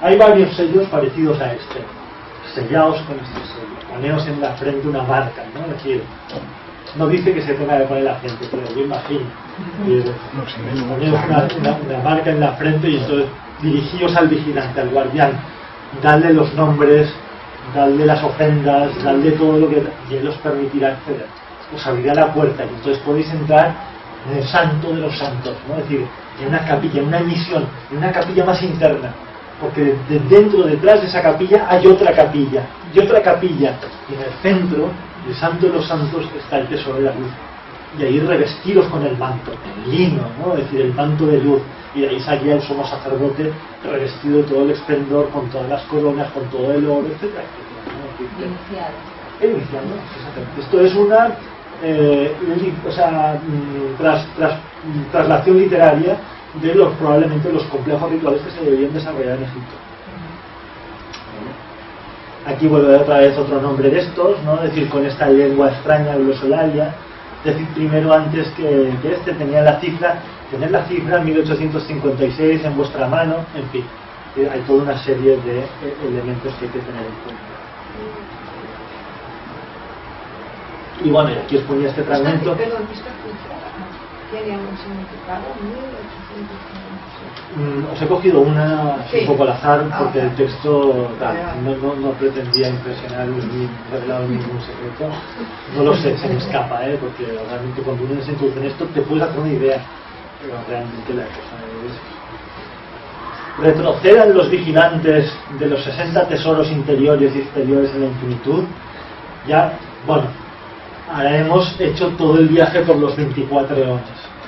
Hay varios sellos parecidos a este. Sellaos con este sello. Poneos en la frente una marca, ¿no? Es decir, no dice que se tenga que poner la frente, pero yo imagino. Poneos una marca en la frente y entonces dirigíos al vigilante, al guardián. Dadle los nombres, dadle las ofrendas, dadle todo lo que... y él os permitirá acceder. Os abrirá la puerta y entonces podéis entrar en el santo de los santos, ¿no? Es decir, en una capilla, en una emisión, en una capilla más interna, porque detrás de esa capilla hay otra capilla, y otra capilla, y en el centro, el santo de los santos, está el tesoro de la luz, y ahí revestiros con el manto, el lino, ¿no? Es decir, el manto de luz, y de ahí salía el sumo sacerdote revestido de todo el esplendor, con todas las coronas, con todo el oro, etcétera, etcétera, ¿no? Iniciado, exactamente. Esto es una traslación literaria de probablemente los complejos rituales que se debían desarrollar en Egipto. Aquí vuelve otra vez otro nombre de estos, ¿no? Es decir, con esta lengua extraña glosolalia. Es decir, primero antes que este tened la cifra 1856 en vuestra mano, en fin, hay toda una serie de elementos que hay que tener en cuenta. Y bueno, aquí os ponía este fragmento. Perdón, esta tiene un significado 1856. Os he cogido una un poco al azar porque el texto no pretendía impresionar ni revelar ningún secreto. No lo sé, se me escapa, porque realmente cuando uno se introduce en esto te puedes hacer una idea, pero realmente la cosa retrocedan los vigilantes de los 60 tesoros interiores y exteriores en la infinitud. Ya, bueno, ahora hemos hecho todo el viaje por los 24 eones,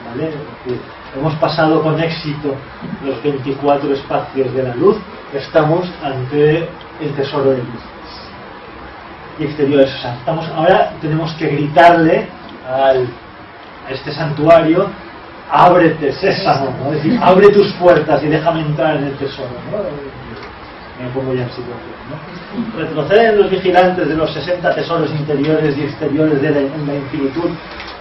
¿vale? Es decir, hemos pasado con éxito los 24 espacios de la luz. Estamos ante el tesoro de luz y exteriores. O sea, ahora tenemos que gritarle a este santuario: ábrete, sésamo, ¿no? Es decir, abre tus puertas y déjame entrar en el tesoro, ¿no? Me pongo ya en situación, ¿no? Retroceden los vigilantes de los 60 tesoros interiores y exteriores en la infinitud,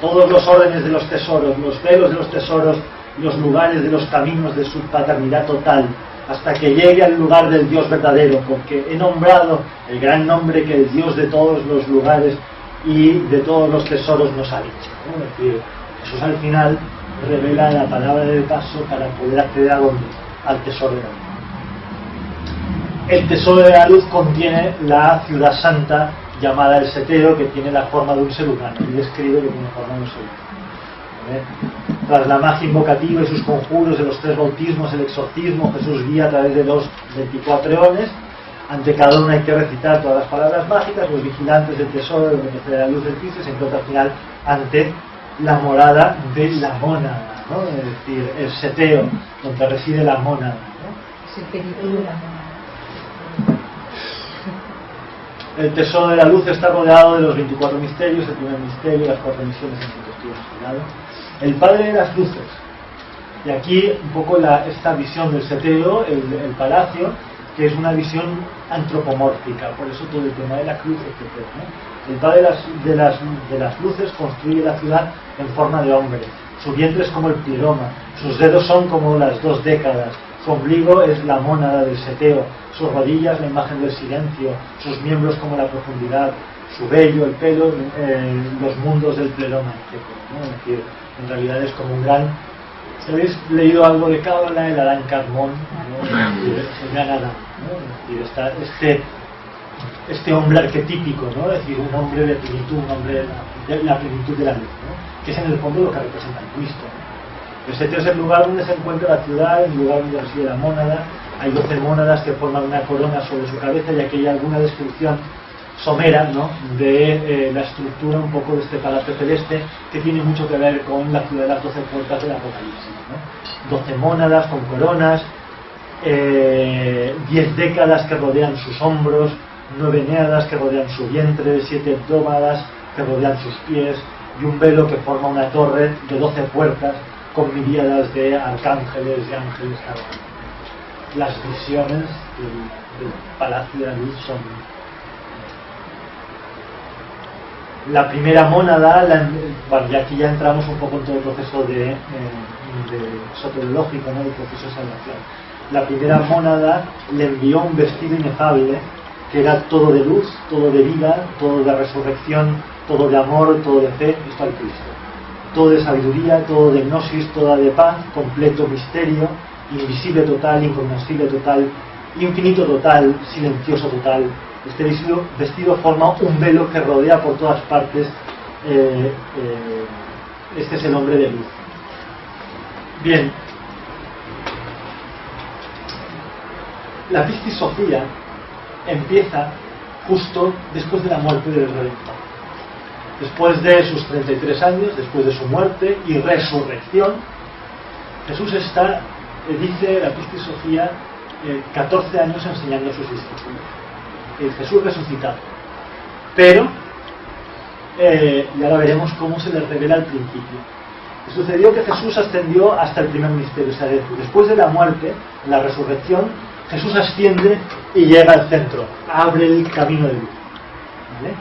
todos los órdenes de los tesoros, los velos de los tesoros, los lugares de los caminos de su paternidad total, hasta que llegue al lugar del Dios verdadero, porque he nombrado el gran nombre que el Dios de todos los lugares y de todos los tesoros nos ha dicho, ¿no? Es decir, Jesús al final revela la palabra del paso para poder acceder a dónde, al tesoro de la luz. El tesoro de la luz contiene la ciudad santa llamada el seteo, que tiene la forma de un ser humano, y describe que tiene forma de un ser humano. Tras la magia invocativa y sus conjuros de los 3 bautismos, el exorcismo, Jesús guía a través de los 24 eones. Ante cada uno hay que recitar todas las palabras mágicas. Los vigilantes del tesoro, donde procede la luz del Cristo, se encuentra al final ante la morada de la mónada, ¿no? Es decir, el seteo, donde reside la mónada, ¿no? Es el periplo de la mónada. El tesoro de la luz está rodeado de los 24 misterios, el primer misterio, las 4 misiones en que estuvo inspirado. El Padre de las Luces. Y aquí un poco esta visión del seteo, el palacio, que es una visión antropomórfica, por eso todo el tema de la cruz, etc., ¿no? El Padre de las Luces construye la ciudad en forma de hombre. Su vientre es como el pleroma, sus dedos son como las 2 décadas, su ombligo es la mónada del seteo, sus rodillas la imagen del silencio, sus miembros como la profundidad, su vello, el pelo, los mundos del pleroma, etc., ¿no? Es decir, en realidad es como un gran... Si habéis leído algo de Cábala, el Adán Kadmon, ¿no? El gran Adán, ¿no? Es decir, está este hombre arquetípico, ¿no? Es decir, un hombre de plenitud, un hombre de la plenitud de la luz, ¿no? Que es en el fondo lo que representa el Cristo, ¿no? El seteo es el lugar donde se encuentra la ciudad, el lugar donde reside la mónada. Hay 12 mónadas que forman una corona sobre su cabeza, y aquí hay alguna descripción somera, ¿no? De la estructura un poco de este palacio celeste, que tiene mucho que ver con la ciudad de las 12 puertas del Apocalipsis, ¿no? 12 mónadas con coronas, 10 décadas que rodean sus hombros, 9 neadas que rodean su vientre, 7 dómadas que rodean sus pies, y un velo que forma una torre de 12 puertas con miríadas de arcángeles y ángeles cargados. Las visiones del palacio de la luz son... La primera mónada, bueno, y aquí ya entramos un poco en todo el proceso de soteriológico, ¿no? El proceso de salvación. La primera mónada le envió un vestido inefable, que era todo de luz, todo de vida, todo de resurrección, todo de amor, todo de fe, esto al Cristo. Todo de sabiduría, todo de gnosis, toda de paz, completo misterio, invisible total, incognoscible total, infinito total, silencioso total. Este vestido forma un velo que rodea por todas partes. Este es el hombre de luz. Bien. La Pistis Sophia empieza justo después de la muerte del Redentor. Después de sus 33 años, después de su muerte y resurrección, Jesús está, dice la Pistis Sophia, 14 años enseñando a sus discípulos. El Jesús resucitado. Pero, y ahora veremos cómo se les revela al principio. Sucedió que Jesús ascendió hasta el primer misterio, o sea, después de la muerte, la resurrección, Jesús asciende y llega al centro, abre el camino de luz, ¿vale?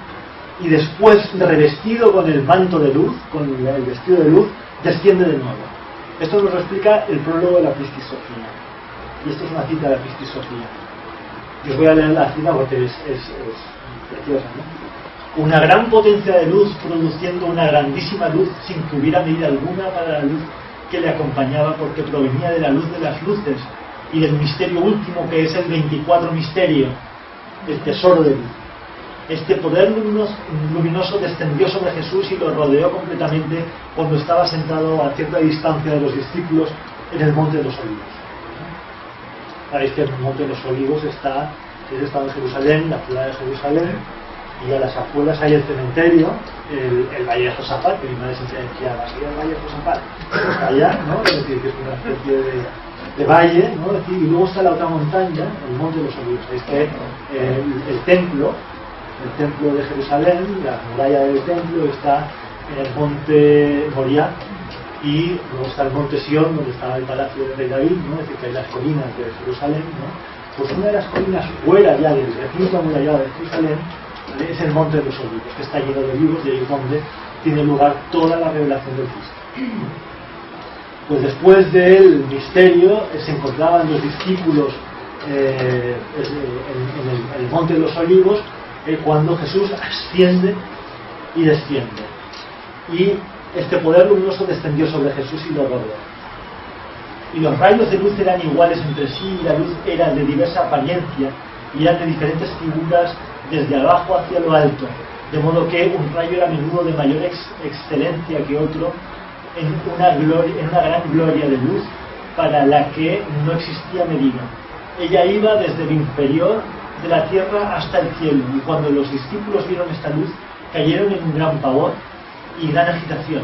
Y después, revestido con el manto de luz, con el vestido de luz, desciende de nuevo. Esto nos lo explica el prólogo de la Pistis Sophia. Y esto es una cita de la Pistis Sophia. Y os voy a leer la cita porque es preciosa, ¿no? Una gran potencia de luz produciendo una grandísima luz sin que hubiera medida alguna para la luz que le acompañaba, porque provenía de la luz de las luces y del misterio último, que es el 24 misterio, el tesoro de luz. Este poder luminoso descendió sobre Jesús y lo rodeó completamente cuando estaba sentado a cierta distancia de los discípulos en el monte de los Olivos. Sabéis que el Monte de los Olivos está en Jerusalén, la ciudad de Jerusalén, y a las afueras hay el cementerio, el Valle de Josafat, que mi madre siempre decía, ¿vas a ir al Valle de Josafat? Está allá, ¿no? Es decir, que es una especie de valle, ¿no? Es decir, y luego está la otra montaña, el Monte de los Olivos. Sabéis que el templo de Jerusalén, la muralla del templo, está en el monte Moriah, y luego está el monte Sión, donde estaba el palacio del rey David, ¿no? Es decir, que hay las colinas de Jerusalén, ¿no? Pues una de las colinas fuera ya del recinto amurallado de Jerusalén, ¿vale? Es el monte de los Olivos, que está lleno de olivos, y ahí es donde tiene lugar toda la revelación del Cristo. Pues después del misterio se encontraban los discípulos en el monte de los Olivos, cuando Jesús asciende y desciende, y este poder luminoso descendió sobre Jesús y lo rodeó. Y los rayos de luz eran iguales entre sí, y la luz era de diversa apariencia, y eran de diferentes figuras desde abajo hacia lo alto, de modo que un rayo era a menudo de mayor excelencia que otro, en una gran gloria de luz para la que no existía medida. Ella iba desde el inferior de la tierra hasta el cielo, y cuando los discípulos vieron esta luz, cayeron en un gran pavor y gran agitación.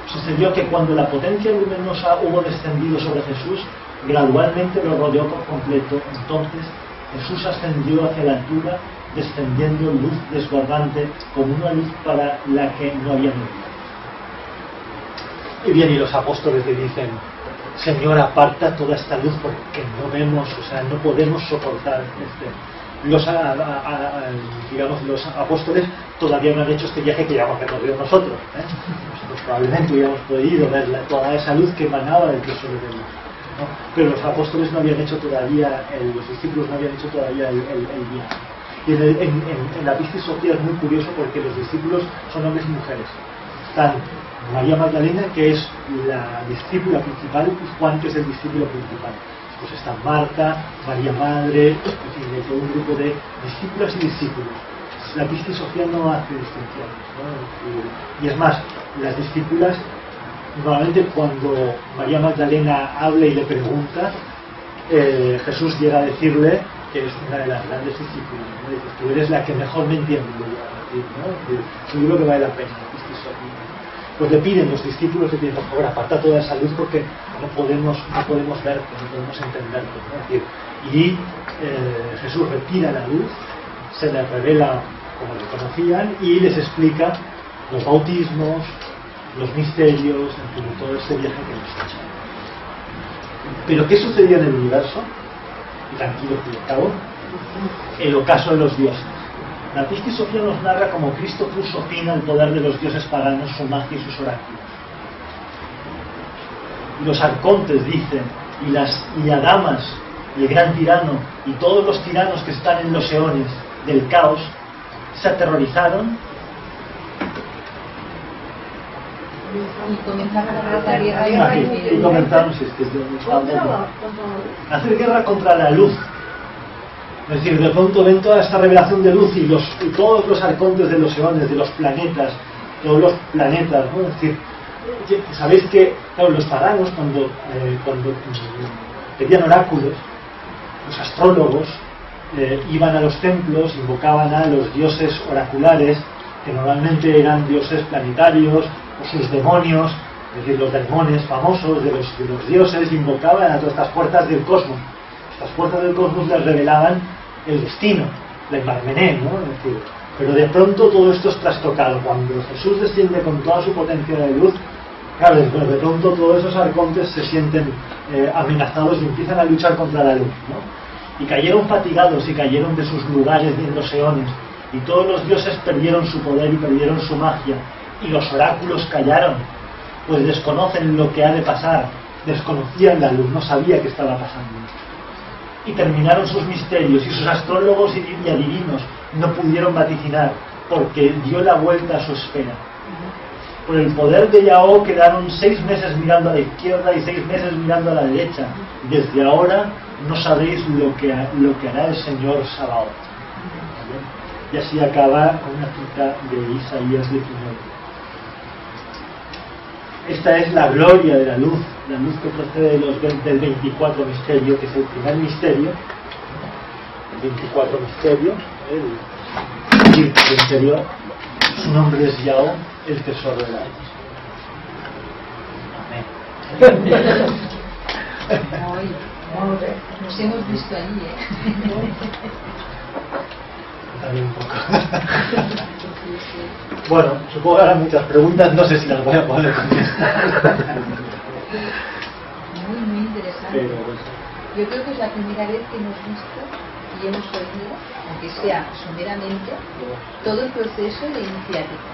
Sucedió que cuando la potencia luminosa hubo descendido sobre Jesús, gradualmente lo rodeó por completo. Entonces Jesús ascendió hacia la altura, descendiendo luz desbordante como una luz para la que no había medida. Y bien, y los apóstoles le dicen: Señor, aparta toda esta luz porque no vemos, o sea, no podemos soportar los apóstoles todavía no han hecho este viaje que ya hemos recorrido nosotros, Nosotros probablemente hubiéramos podido ver toda esa luz que emanaba del Cristo de Dios, ¿no? Pero los apóstoles no habían hecho todavía, los discípulos no habían hecho todavía el viaje. Y en la Pistis Sofía es muy curioso porque los discípulos son hombres y mujeres. Están María Magdalena, que es la discípula principal, y Juan, que es el discípulo principal. Pues está Marta, María Madre, en fin, de todo un grupo de discípulas y discípulos. La Pistis Sofía no hace distinciones, ¿no? Y es más, las discípulas, normalmente cuando María Magdalena habla y le pregunta, Jesús llega a decirle que es una de las grandes discípulas, ¿no? Dice: tú eres la que mejor me entiende, ¿no? Seguro que vale la pena la Pistis Sofía. Pues le piden los discípulos, le piden: por favor, aparta toda esa luz porque no podemos verte, no podemos entenderte, ¿no? Es decir, y Jesús retira la luz, se les revela como le conocían y les explica los bautismos, los misterios, en fin, todo este viaje que hemos hecho. Pero ¿qué sucedía en el universo? Y tranquilo, que acabo. El ocaso de los dioses. La Pistis Sofía nos narra cómo Cristo puso fin al poder de los dioses paganos, su magia y sus oráculos. Y los arcontes, dicen, y las damas, el gran tirano, y todos los tiranos que están en los eones del caos, se aterrorizaron y comenzaron a hacer guerra contra la luz. Es decir, de pronto ven toda esta revelación de luz y todos los arcontes de los eones, de los planetas, todos los planetas, ¿no? Es decir, sabéis que, claro, los paganos cuando pedían oráculos, los astrólogos iban a los templos, invocaban a los dioses oraculares, que normalmente eran dioses planetarios, o sus demonios, es decir, los demonios famosos de los dioses, invocaban a todas estas puertas del cosmos. Estas puertas del cosmos les revelaban el destino, la Parmené, ¿no? Es decir, pero de pronto todo esto es trastocado. Cuando Jesús desciende con toda su potencia de luz, claro, de pronto todos esos arcontes se sienten amenazados y empiezan a luchar contra la luz, ¿no? Y cayeron fatigados y cayeron de sus lugares en los eones, y todos los dioses perdieron su poder y perdieron su magia, y los oráculos callaron, pues desconocen lo que ha de pasar, desconocían la luz, no sabía qué estaba pasando. Y terminaron sus misterios, y sus astrólogos y adivinos no pudieron vaticinar, porque dio la vuelta a su esfera. Por el poder de Yahó quedaron 6 meses mirando a la izquierda y 6 meses mirando a la derecha. Desde ahora no sabéis lo que hará el Señor Sabaoth. Y así acaba con una cita de Isaías 19. Esta es la gloria de la luz que procede del 24 misterio, que es el primer misterio, el 24 misterio, el interior, su nombre es Yahweh, el tesoro de la alma. Amén. Nos hemos visto allí, También un poco. Bueno, supongo que habrá muchas preguntas, no sé si las voy a poder contestar. Muy interesante. Pero, yo creo que es la primera vez que hemos visto y hemos oído, aunque sea someramente, todo el proceso de iniciática.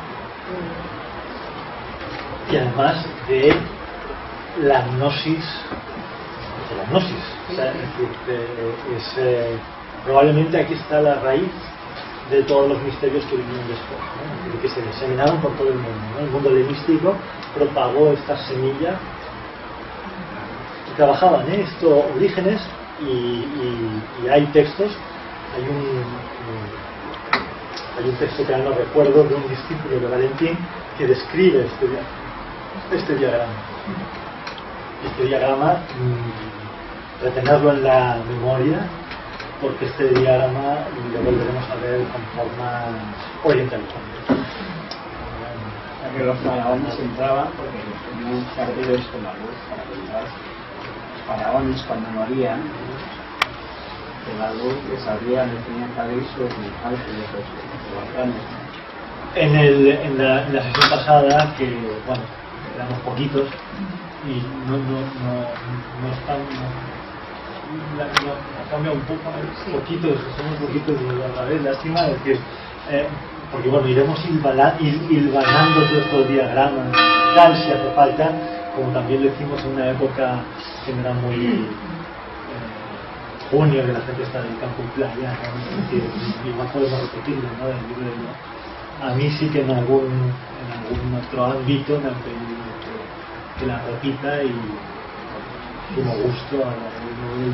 Y además de la gnosis, o sea, es decir, probablemente aquí está la raíz de todos los misterios que vinieron después, ¿no? Que se diseminaron por todo el mundo, ¿no? El mundo helenístico propagó esta semilla y trabajaban estos orígenes y hay textos. Hay un texto que no recuerdo de un discípulo de Valentín que describe este diagrama. Este diagrama, retenerlo en la memoria, porque este diagrama lo volveremos a ver con formas orientales. Que los faraones entraban porque tenían carteles con la luz para que los faraones, cuando morían, que la luz les abría, les tenían que abrir sus volcanes. En la sesión pasada, que bueno, éramos poquitos y no están. Cambia un poco, poquitos, somos poquitos y a la vez lástima es que porque bueno, iremos hilvanando todos estos diagramas tal si hace falta, como también lo hicimos en una época que no era muy junio, que la gente está en el campo y playa, ¿no? Es decir, igual podemos repetirlo, ¿no? Del libro de Dios. A mí sí que en algún otro ámbito me han pedido que la repita y como gusto a la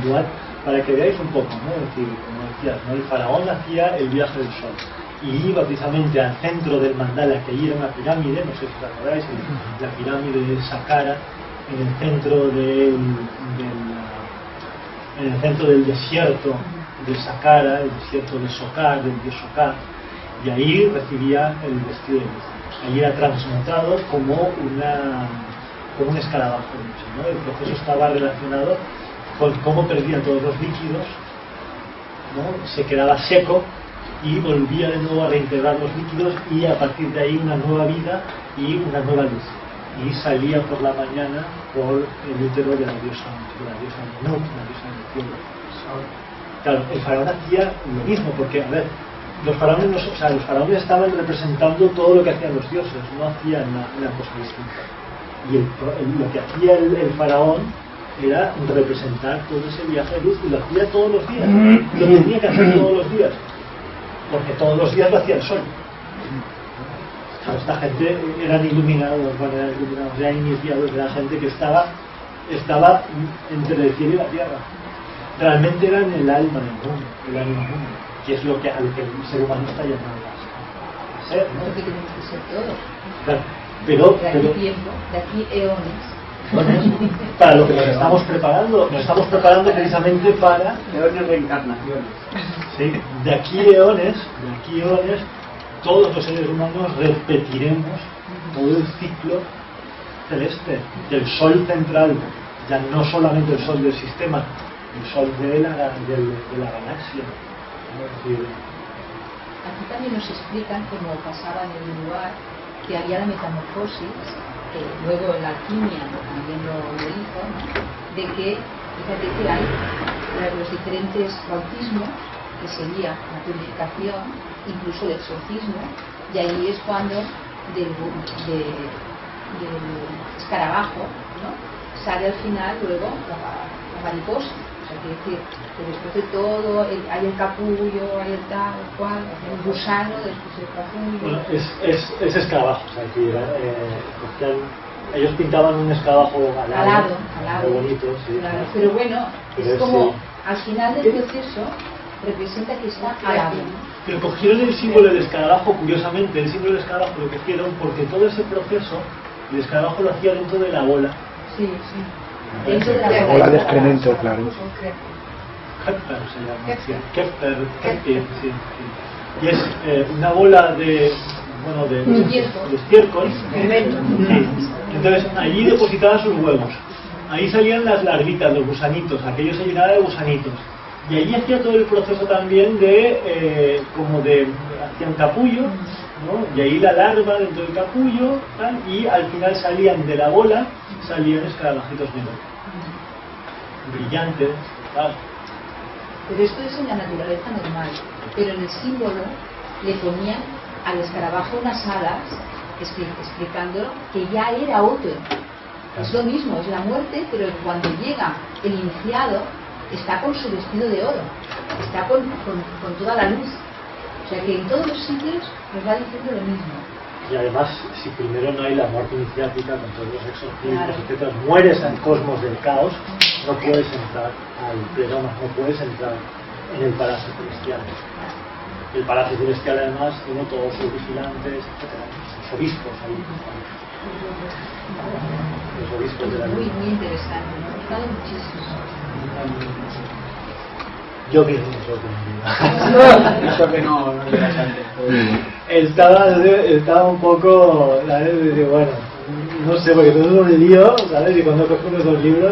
Duat, para que veáis un poco, ¿no? Es decir, como decías, ¿no? El faraón hacía el viaje del sol y iba precisamente al centro del mandala, que allí era una pirámide, no sé si os acordáis, la pirámide de Saqqara, en el centro del desierto de Saqqara, el desierto de Sokar, del dios Sokar, y ahí recibía el vestido de luz. Allí era transmutado como un escarabajo, ¿no? El proceso estaba relacionado con cómo perdía todos los líquidos, ¿no? Se quedaba seco y volvía de nuevo a reintegrar los líquidos y a partir de ahí una nueva vida y una nueva luz. Y salía por la mañana por el útero de la diosa Nut, la diosa del cielo. Claro, el faraón hacía lo mismo, porque, a ver, los faraones estaban representando todo lo que hacían los dioses, no hacían una cosa distinta. Y lo que hacía el faraón era representar todo ese viaje de luz, y lo hacía todos los días, lo tenía que hacer todos los días, porque todos los días lo hacía el sol. Claro, esta gente eran iluminados, eran iniciados, era gente que estaba entre el cielo y la tierra. Realmente eran el alma del mundo, el ánima del mundo, que es a lo que el ser humano está llamado a ser, ¿no? Porque tenemos que ser todos. Claro. De aquí tiempo, de aquí eones. Bueno, para lo que nos estamos preparando precisamente para eones de encarnaciones. Sí, de aquí eones, todos los seres humanos repetiremos todo el ciclo celeste, del sol central, ya no solamente el sol del sistema, el sol de la galaxia. Es decir, aquí también nos explican, como pasaba en el lugar, que había la metamorfosis, que luego la alquimia también lo hizo, ¿no? De que, fíjate que hay los diferentes bautismos, que sería la purificación, incluso el exorcismo, y ahí es cuando del escarabajo, ¿no? Sale al final luego la mariposa. O sea, quiere decir que después de todo hay el capullo, hay el tal, el cual, el gusano, después el capullo. Bueno, es escarabajo, o sea, es decir, ellos pintaban un escarabajo alado, muy bonito, sí. Claro, pero bueno, es como al final del proceso representa que está alado. Pero cogieron el símbolo del escarabajo, curiosamente, el símbolo del escarabajo lo cogieron porque todo ese proceso El escarabajo lo hacía dentro de la bola. Sí, sí. Dentro de La bola de excremento, claro. Kepler se llama. Kepler, sí, sí. Y es una bola de, bueno, de estiércol. Sí. Entonces allí depositaban sus huevos. Ahí salían las larvitas, los gusanitos, aquello se llenaba de gusanitos. Y allí hacía todo el proceso también de, hacía un capullo, ¿no? Y ahí la larva dentro del capullo, tal, y al final salían de la bola, salían escarabajitos negros. Brillantes, tal. Pero esto es en la naturaleza normal. Pero en el símbolo le ponían al escarabajo unas alas, explicándolo que ya era otro. Es lo mismo, es la muerte, pero cuando llega el iniciado, está con su vestido de oro, está con toda la luz. O sea que en todos los sitios nos va diciendo lo mismo. Y además, si primero no hay la muerte iniciática con todos los exorcismos, etc., mueres al cosmos del caos, no puedes entrar al pleroma, no puedes entrar en el palacio celestial. El palacio celestial además tiene todos sus vigilantes, etc., los obispos ahí. Los obispos de la luz. Muy interesante, me ha gustado muchísimo. Yo mismo me sorprendí. Eso que no llegas antes. Estaba un poco, ¿sabes? Bueno, no sé, porque todo es un lío, ¿sabes? Y cuando cojo unos dos libros